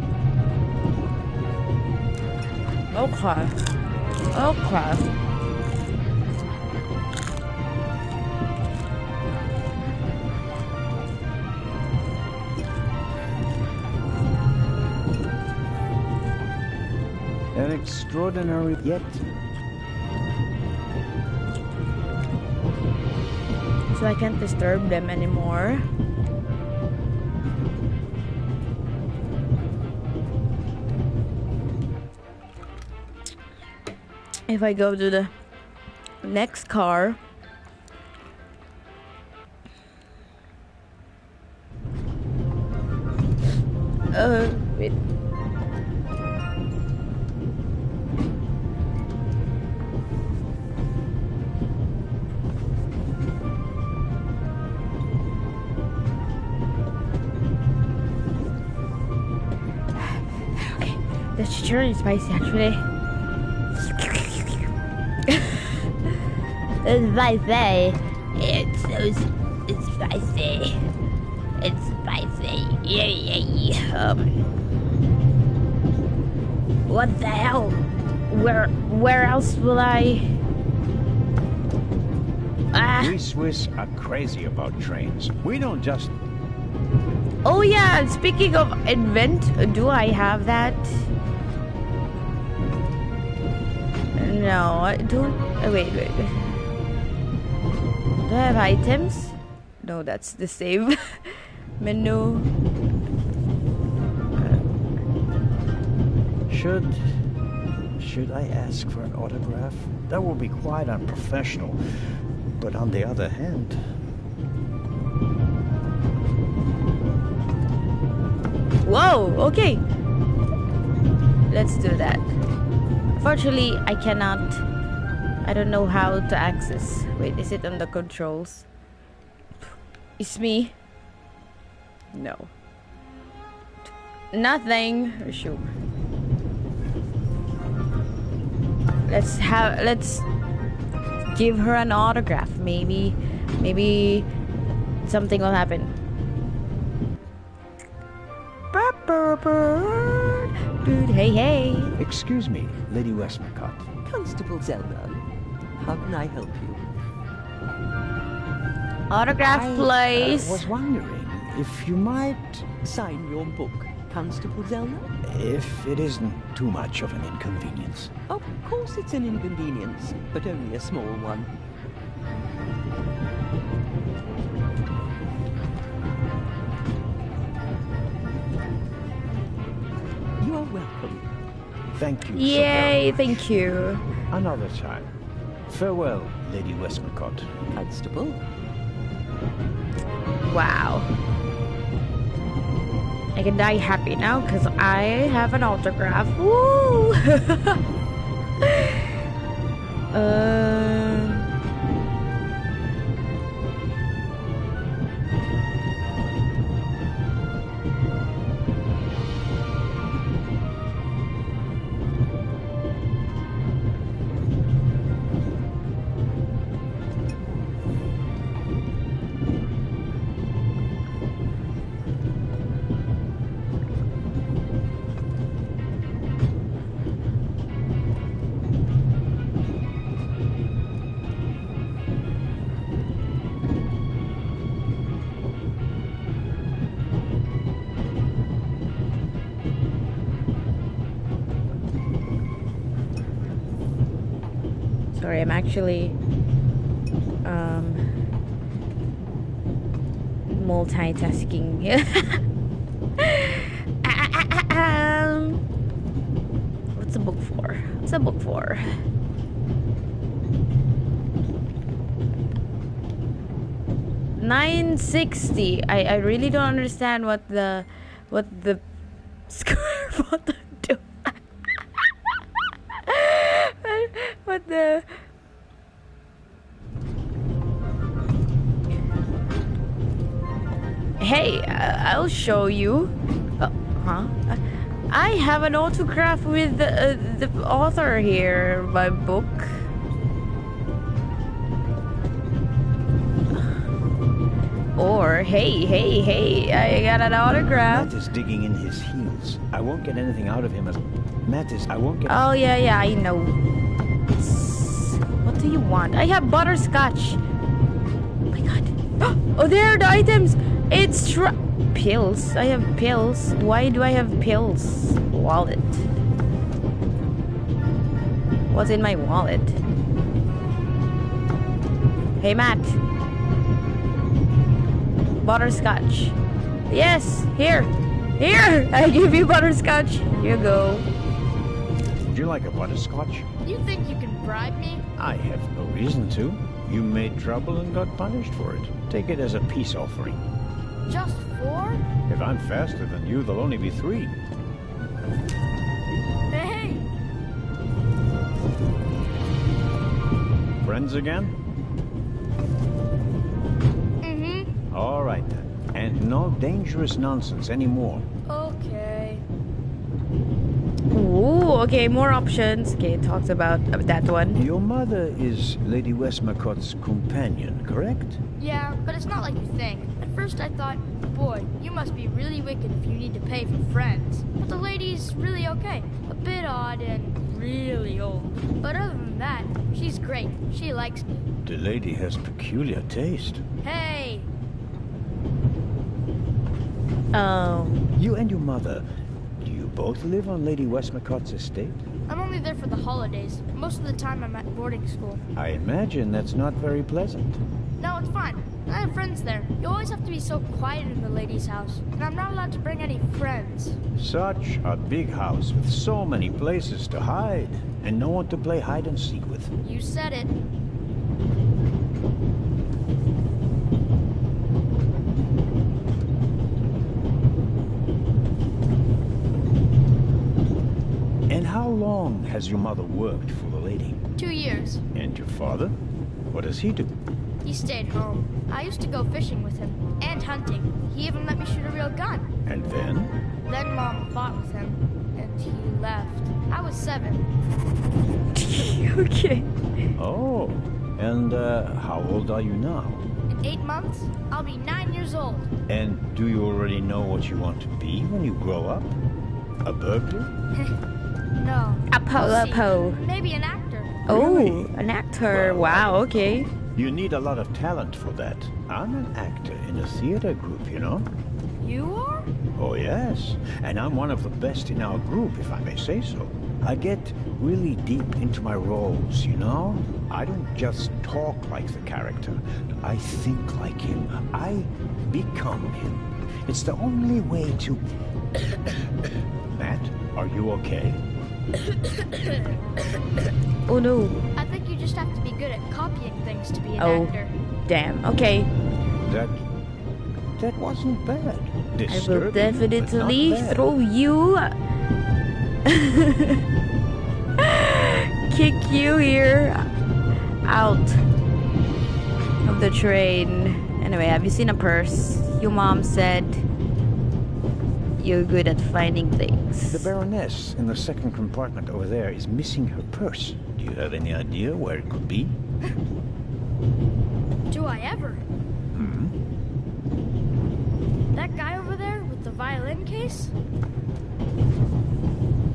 Okay. Okay. An extraordinary yet... So I can't disturb them anymore. If I go to the next car, wait. That's really spicy, actually. It's spicy. It's spicy. It's spicy. Yeah. What the hell? Where else will I? We Swiss are crazy about trains. We don't just... Oh yeah, speaking of invent, do I have that? No, I don't. Wait. Do I have items? No, that's the same menu. Should I ask for an autograph? That would be quite unprofessional. But on the other hand... Whoa, okay. Let's do that. Unfortunately, I cannot. I don't know how to access. Wait, is it on the controls? It's me. No. Nothing. Sure. Let's give her an autograph. Maybe something will happen. Dude, hey. Excuse me, Lady Westmacott. Constable Zelda, how can I help you? Autograph, please. I was wondering if you might... Sign your book, Constable Zelda? If it isn't too much of an inconvenience. Of course it's an inconvenience, but only a small one. You are welcome. Thank you. Yay, thank you. Another time. Farewell, Lady Westmacott. Constable. Wow. I can die happy now because I have an autograph. Woo! Sorry, I'm actually multitasking. What's the book for? What's the book for? $9.60. I really don't understand what the square button do. What the Hey, I'll show you. Huh? I have an autograph with the author here, my book. Or, hey, I got an autograph. Matt is digging in his heels. I won't get anything out of him as... Matt is... I won't get... Oh, yeah, I know. What do you want? I have butterscotch. Oh my god. Oh, there are the items. It's pills. I have pills. Why do I have pills? Wallet. What's in my wallet? Hey, Matt. Butterscotch. Yes, here. I give you butterscotch. Here you go. Would you like a butterscotch? You think you can bribe me? I have no reason to. You made trouble and got punished for it. Take it as a peace offering. Just 4? If I'm faster than you, there'll only be 3. Hey! Friends again? All right then. And no dangerous nonsense anymore. Okay. Ooh, okay, more options. Okay, it talks about that one. Your mother is Lady Westmacott's companion, correct? Yeah, but it's not like you think. At first I thought, boy, you must be really wicked if you need to pay for friends. But the lady's really okay. A bit odd and really old. But other than that, she's great. She likes me. The lady has peculiar taste. Hey! You and your mother, do you both live on Lady Westmacott's estate? I'm only there for the holidays. Most of the time I'm at boarding school. I imagine that's not very pleasant. No, it's fine. I have friends there. You always have to be so quiet in the lady's house. And I'm not allowed to bring any friends. Such a big house with so many places to hide. And no one to play hide and seek with. You said it. How long has your mother worked for the lady? 2 years. And your father? What does he do? He stayed home. I used to go fishing with him. And hunting. He even let me shoot a real gun. And then? Then Mom fought with him. And he left. I was 7. Okay. Oh. And how old are you now? In 8 months, I'll be 9 years old. And do you already know what you want to be when you grow up? A burglar? No. Apo. Maybe an actor. Oh, Really? an actor. Well, Wow, okay. You need a lot of talent for that. I'm an actor in a theater group, you know? You are? Oh, yes. And I'm one of the best in our group, if I may say so. I get really deep into my roles, you know? I don't just talk like the character. I think like him. I become him. It's the only way to... Matt, are you okay? Oh no. I think you just have to be good at copying things to be an actor. Damn. Okay. That wasn't bad. I will definitely bad. throw you. Kick you here out of the train. Anyway, have you seen a purse? Your mom said you're good at finding things. The Baroness in the second compartment over there is missing her purse. Do you have any idea where it could be? Do I ever? That guy over there with the violin case?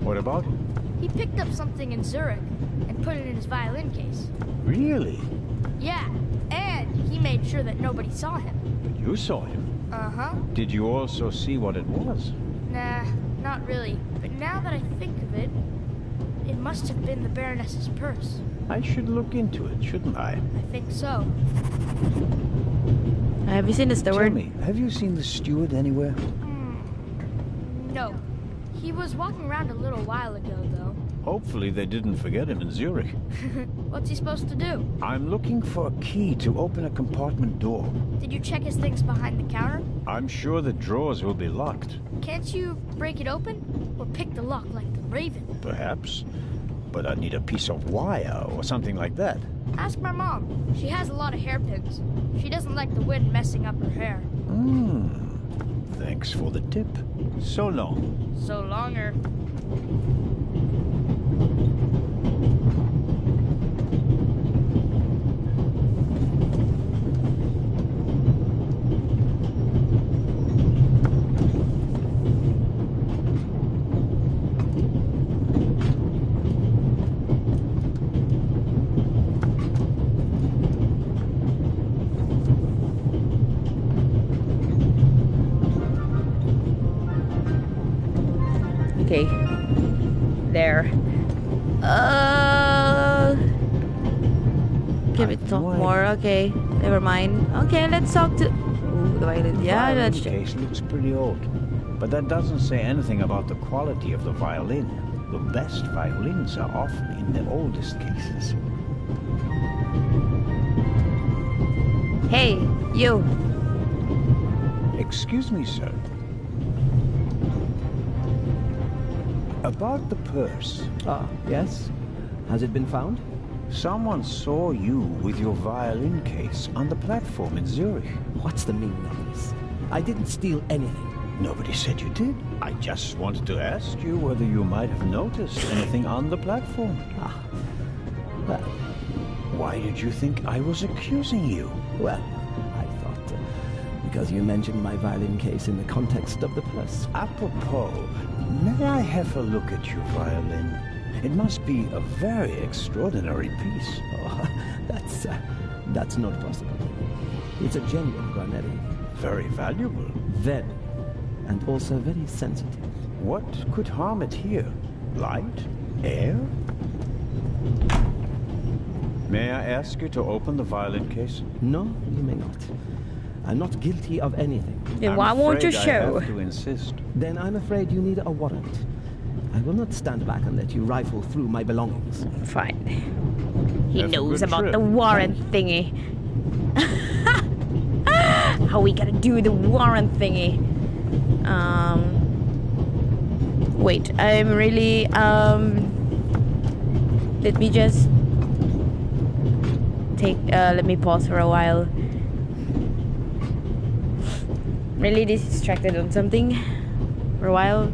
What about him? He picked up something in Zurich and put it in his violin case. Really? Yeah, and he made sure that nobody saw him. But you saw him. Uh-huh. Did you also see what it was? Nah, not really. But now that I think of it, it must have been the Baroness's purse. I should look into it, shouldn't I? I think so. Have you seen the Tell steward? me, have you seen the steward anywhere? No. He was walking around a little while ago, though. Hopefully they didn't forget him in Zurich. What's he supposed to do? I'm looking for a key to open a compartment door. Did you check his things behind the counter? I'm sure the drawers will be locked. Can't you break it open? Or pick the lock like the Raven? Perhaps. But I'd need a piece of wire or something like that. Ask my mom. She has a lot of hairpins. She doesn't like the wind messing up her hair. Thanks for the tip. So long. So longer. Okay. There. Can we talk more? Okay. Never mind. Okay, let's talk to... Ooh, the violin. Yeah, The let's... violin case looks pretty old. But that doesn't say anything about the quality of the violin. The best violins are often in the oldest cases. Hey, you. Excuse me, sir. About the purse. Ah, yes? Has it been found? Someone saw you with your violin case on the platform in Zurich. What's the meaning of this? I didn't steal anything. Nobody said you did. I just wanted to ask you whether you might have noticed anything on the platform. Ah, well, Why did you think I was accusing you? well, I thought because you mentioned my violin case in the context of the purse. Apropos, may I have a look at your violin? It must be a very extraordinary piece. Oh, that's not possible. It's a genuine Garnetti. Very valuable. Very. And also very sensitive. What could harm it here? Light? Air? May I ask you to open the violin case? No, you may not. I'm not guilty of anything. Then why won't you I show? have to insist. Then I'm afraid you need a warrant. I will not stand back and let you rifle through my belongings. Fine. He Have a knows good about trip. the warrant thingy. How we gotta do the warrant thingy? Wait, I'm really, let me just let me pause for a while. Really distracted on something for a while.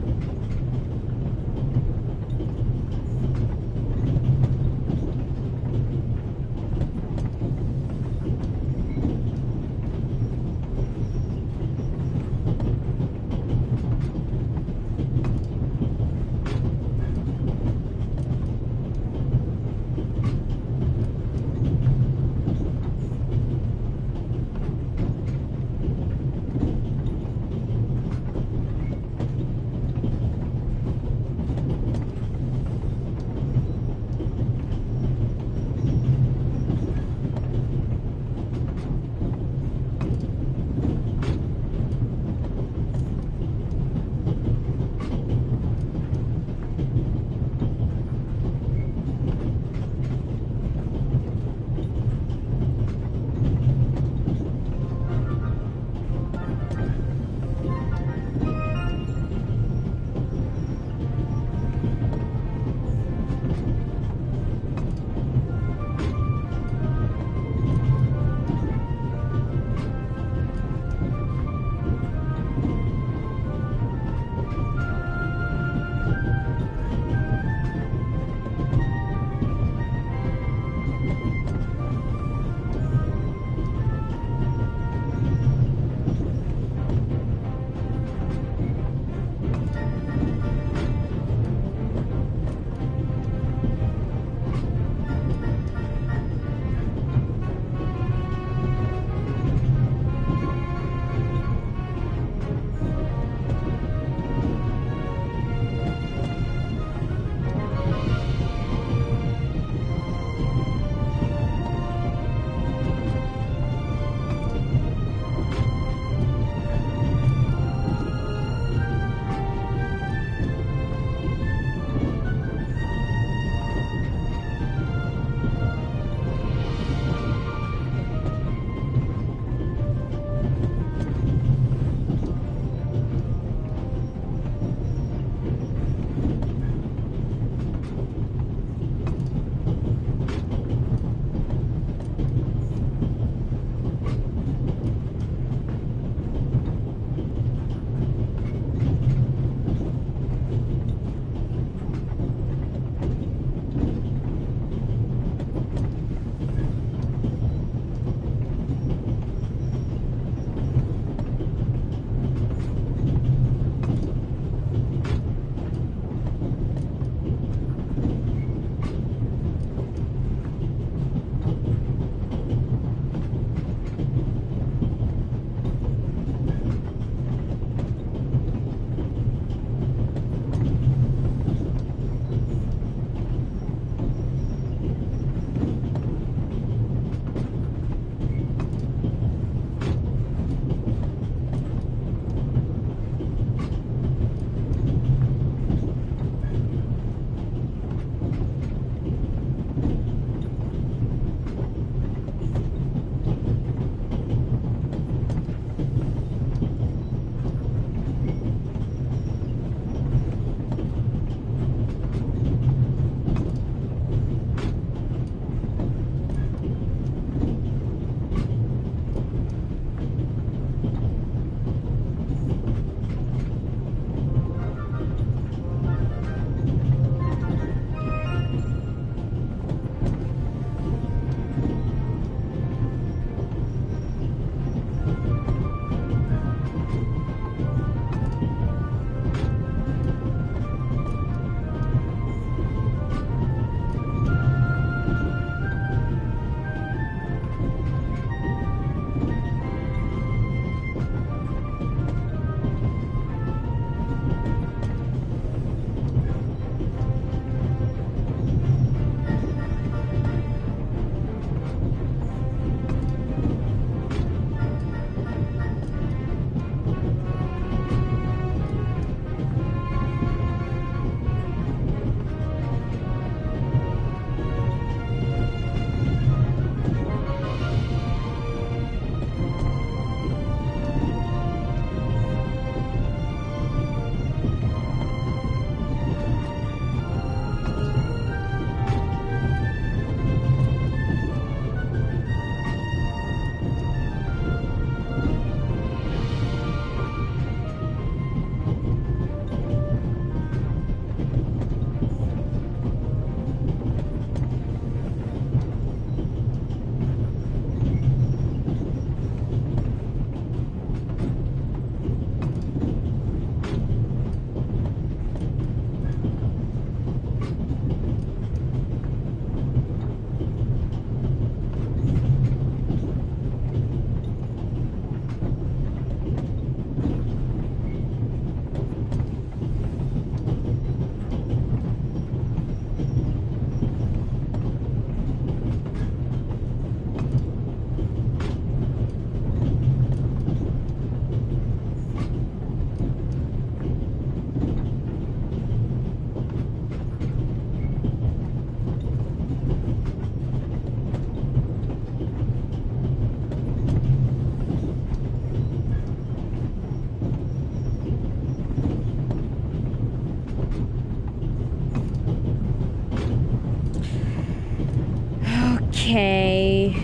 Okay.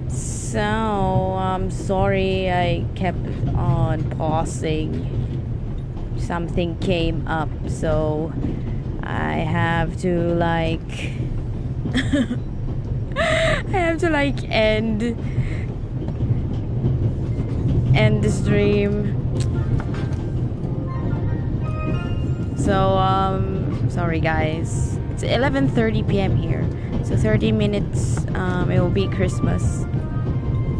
So, I'm sorry I kept on pausing. Something came up, so I have to like I have to like end the stream. So sorry guys. It's 11:30 p.m. here. So 30 minutes it will be Christmas.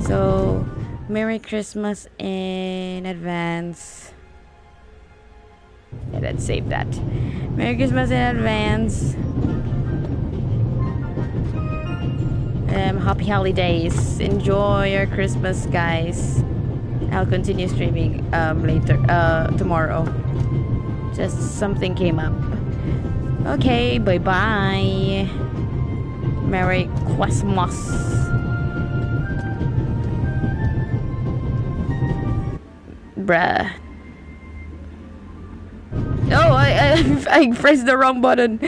So Merry Christmas in advance. Yeah, let's save that. Merry Christmas in advance. Happy holidays. Enjoy your Christmas, guys. I'll continue streaming later tomorrow. Just something came up. Okay, bye bye. Merry Christmas. Bruh. Oh, I pressed the wrong button.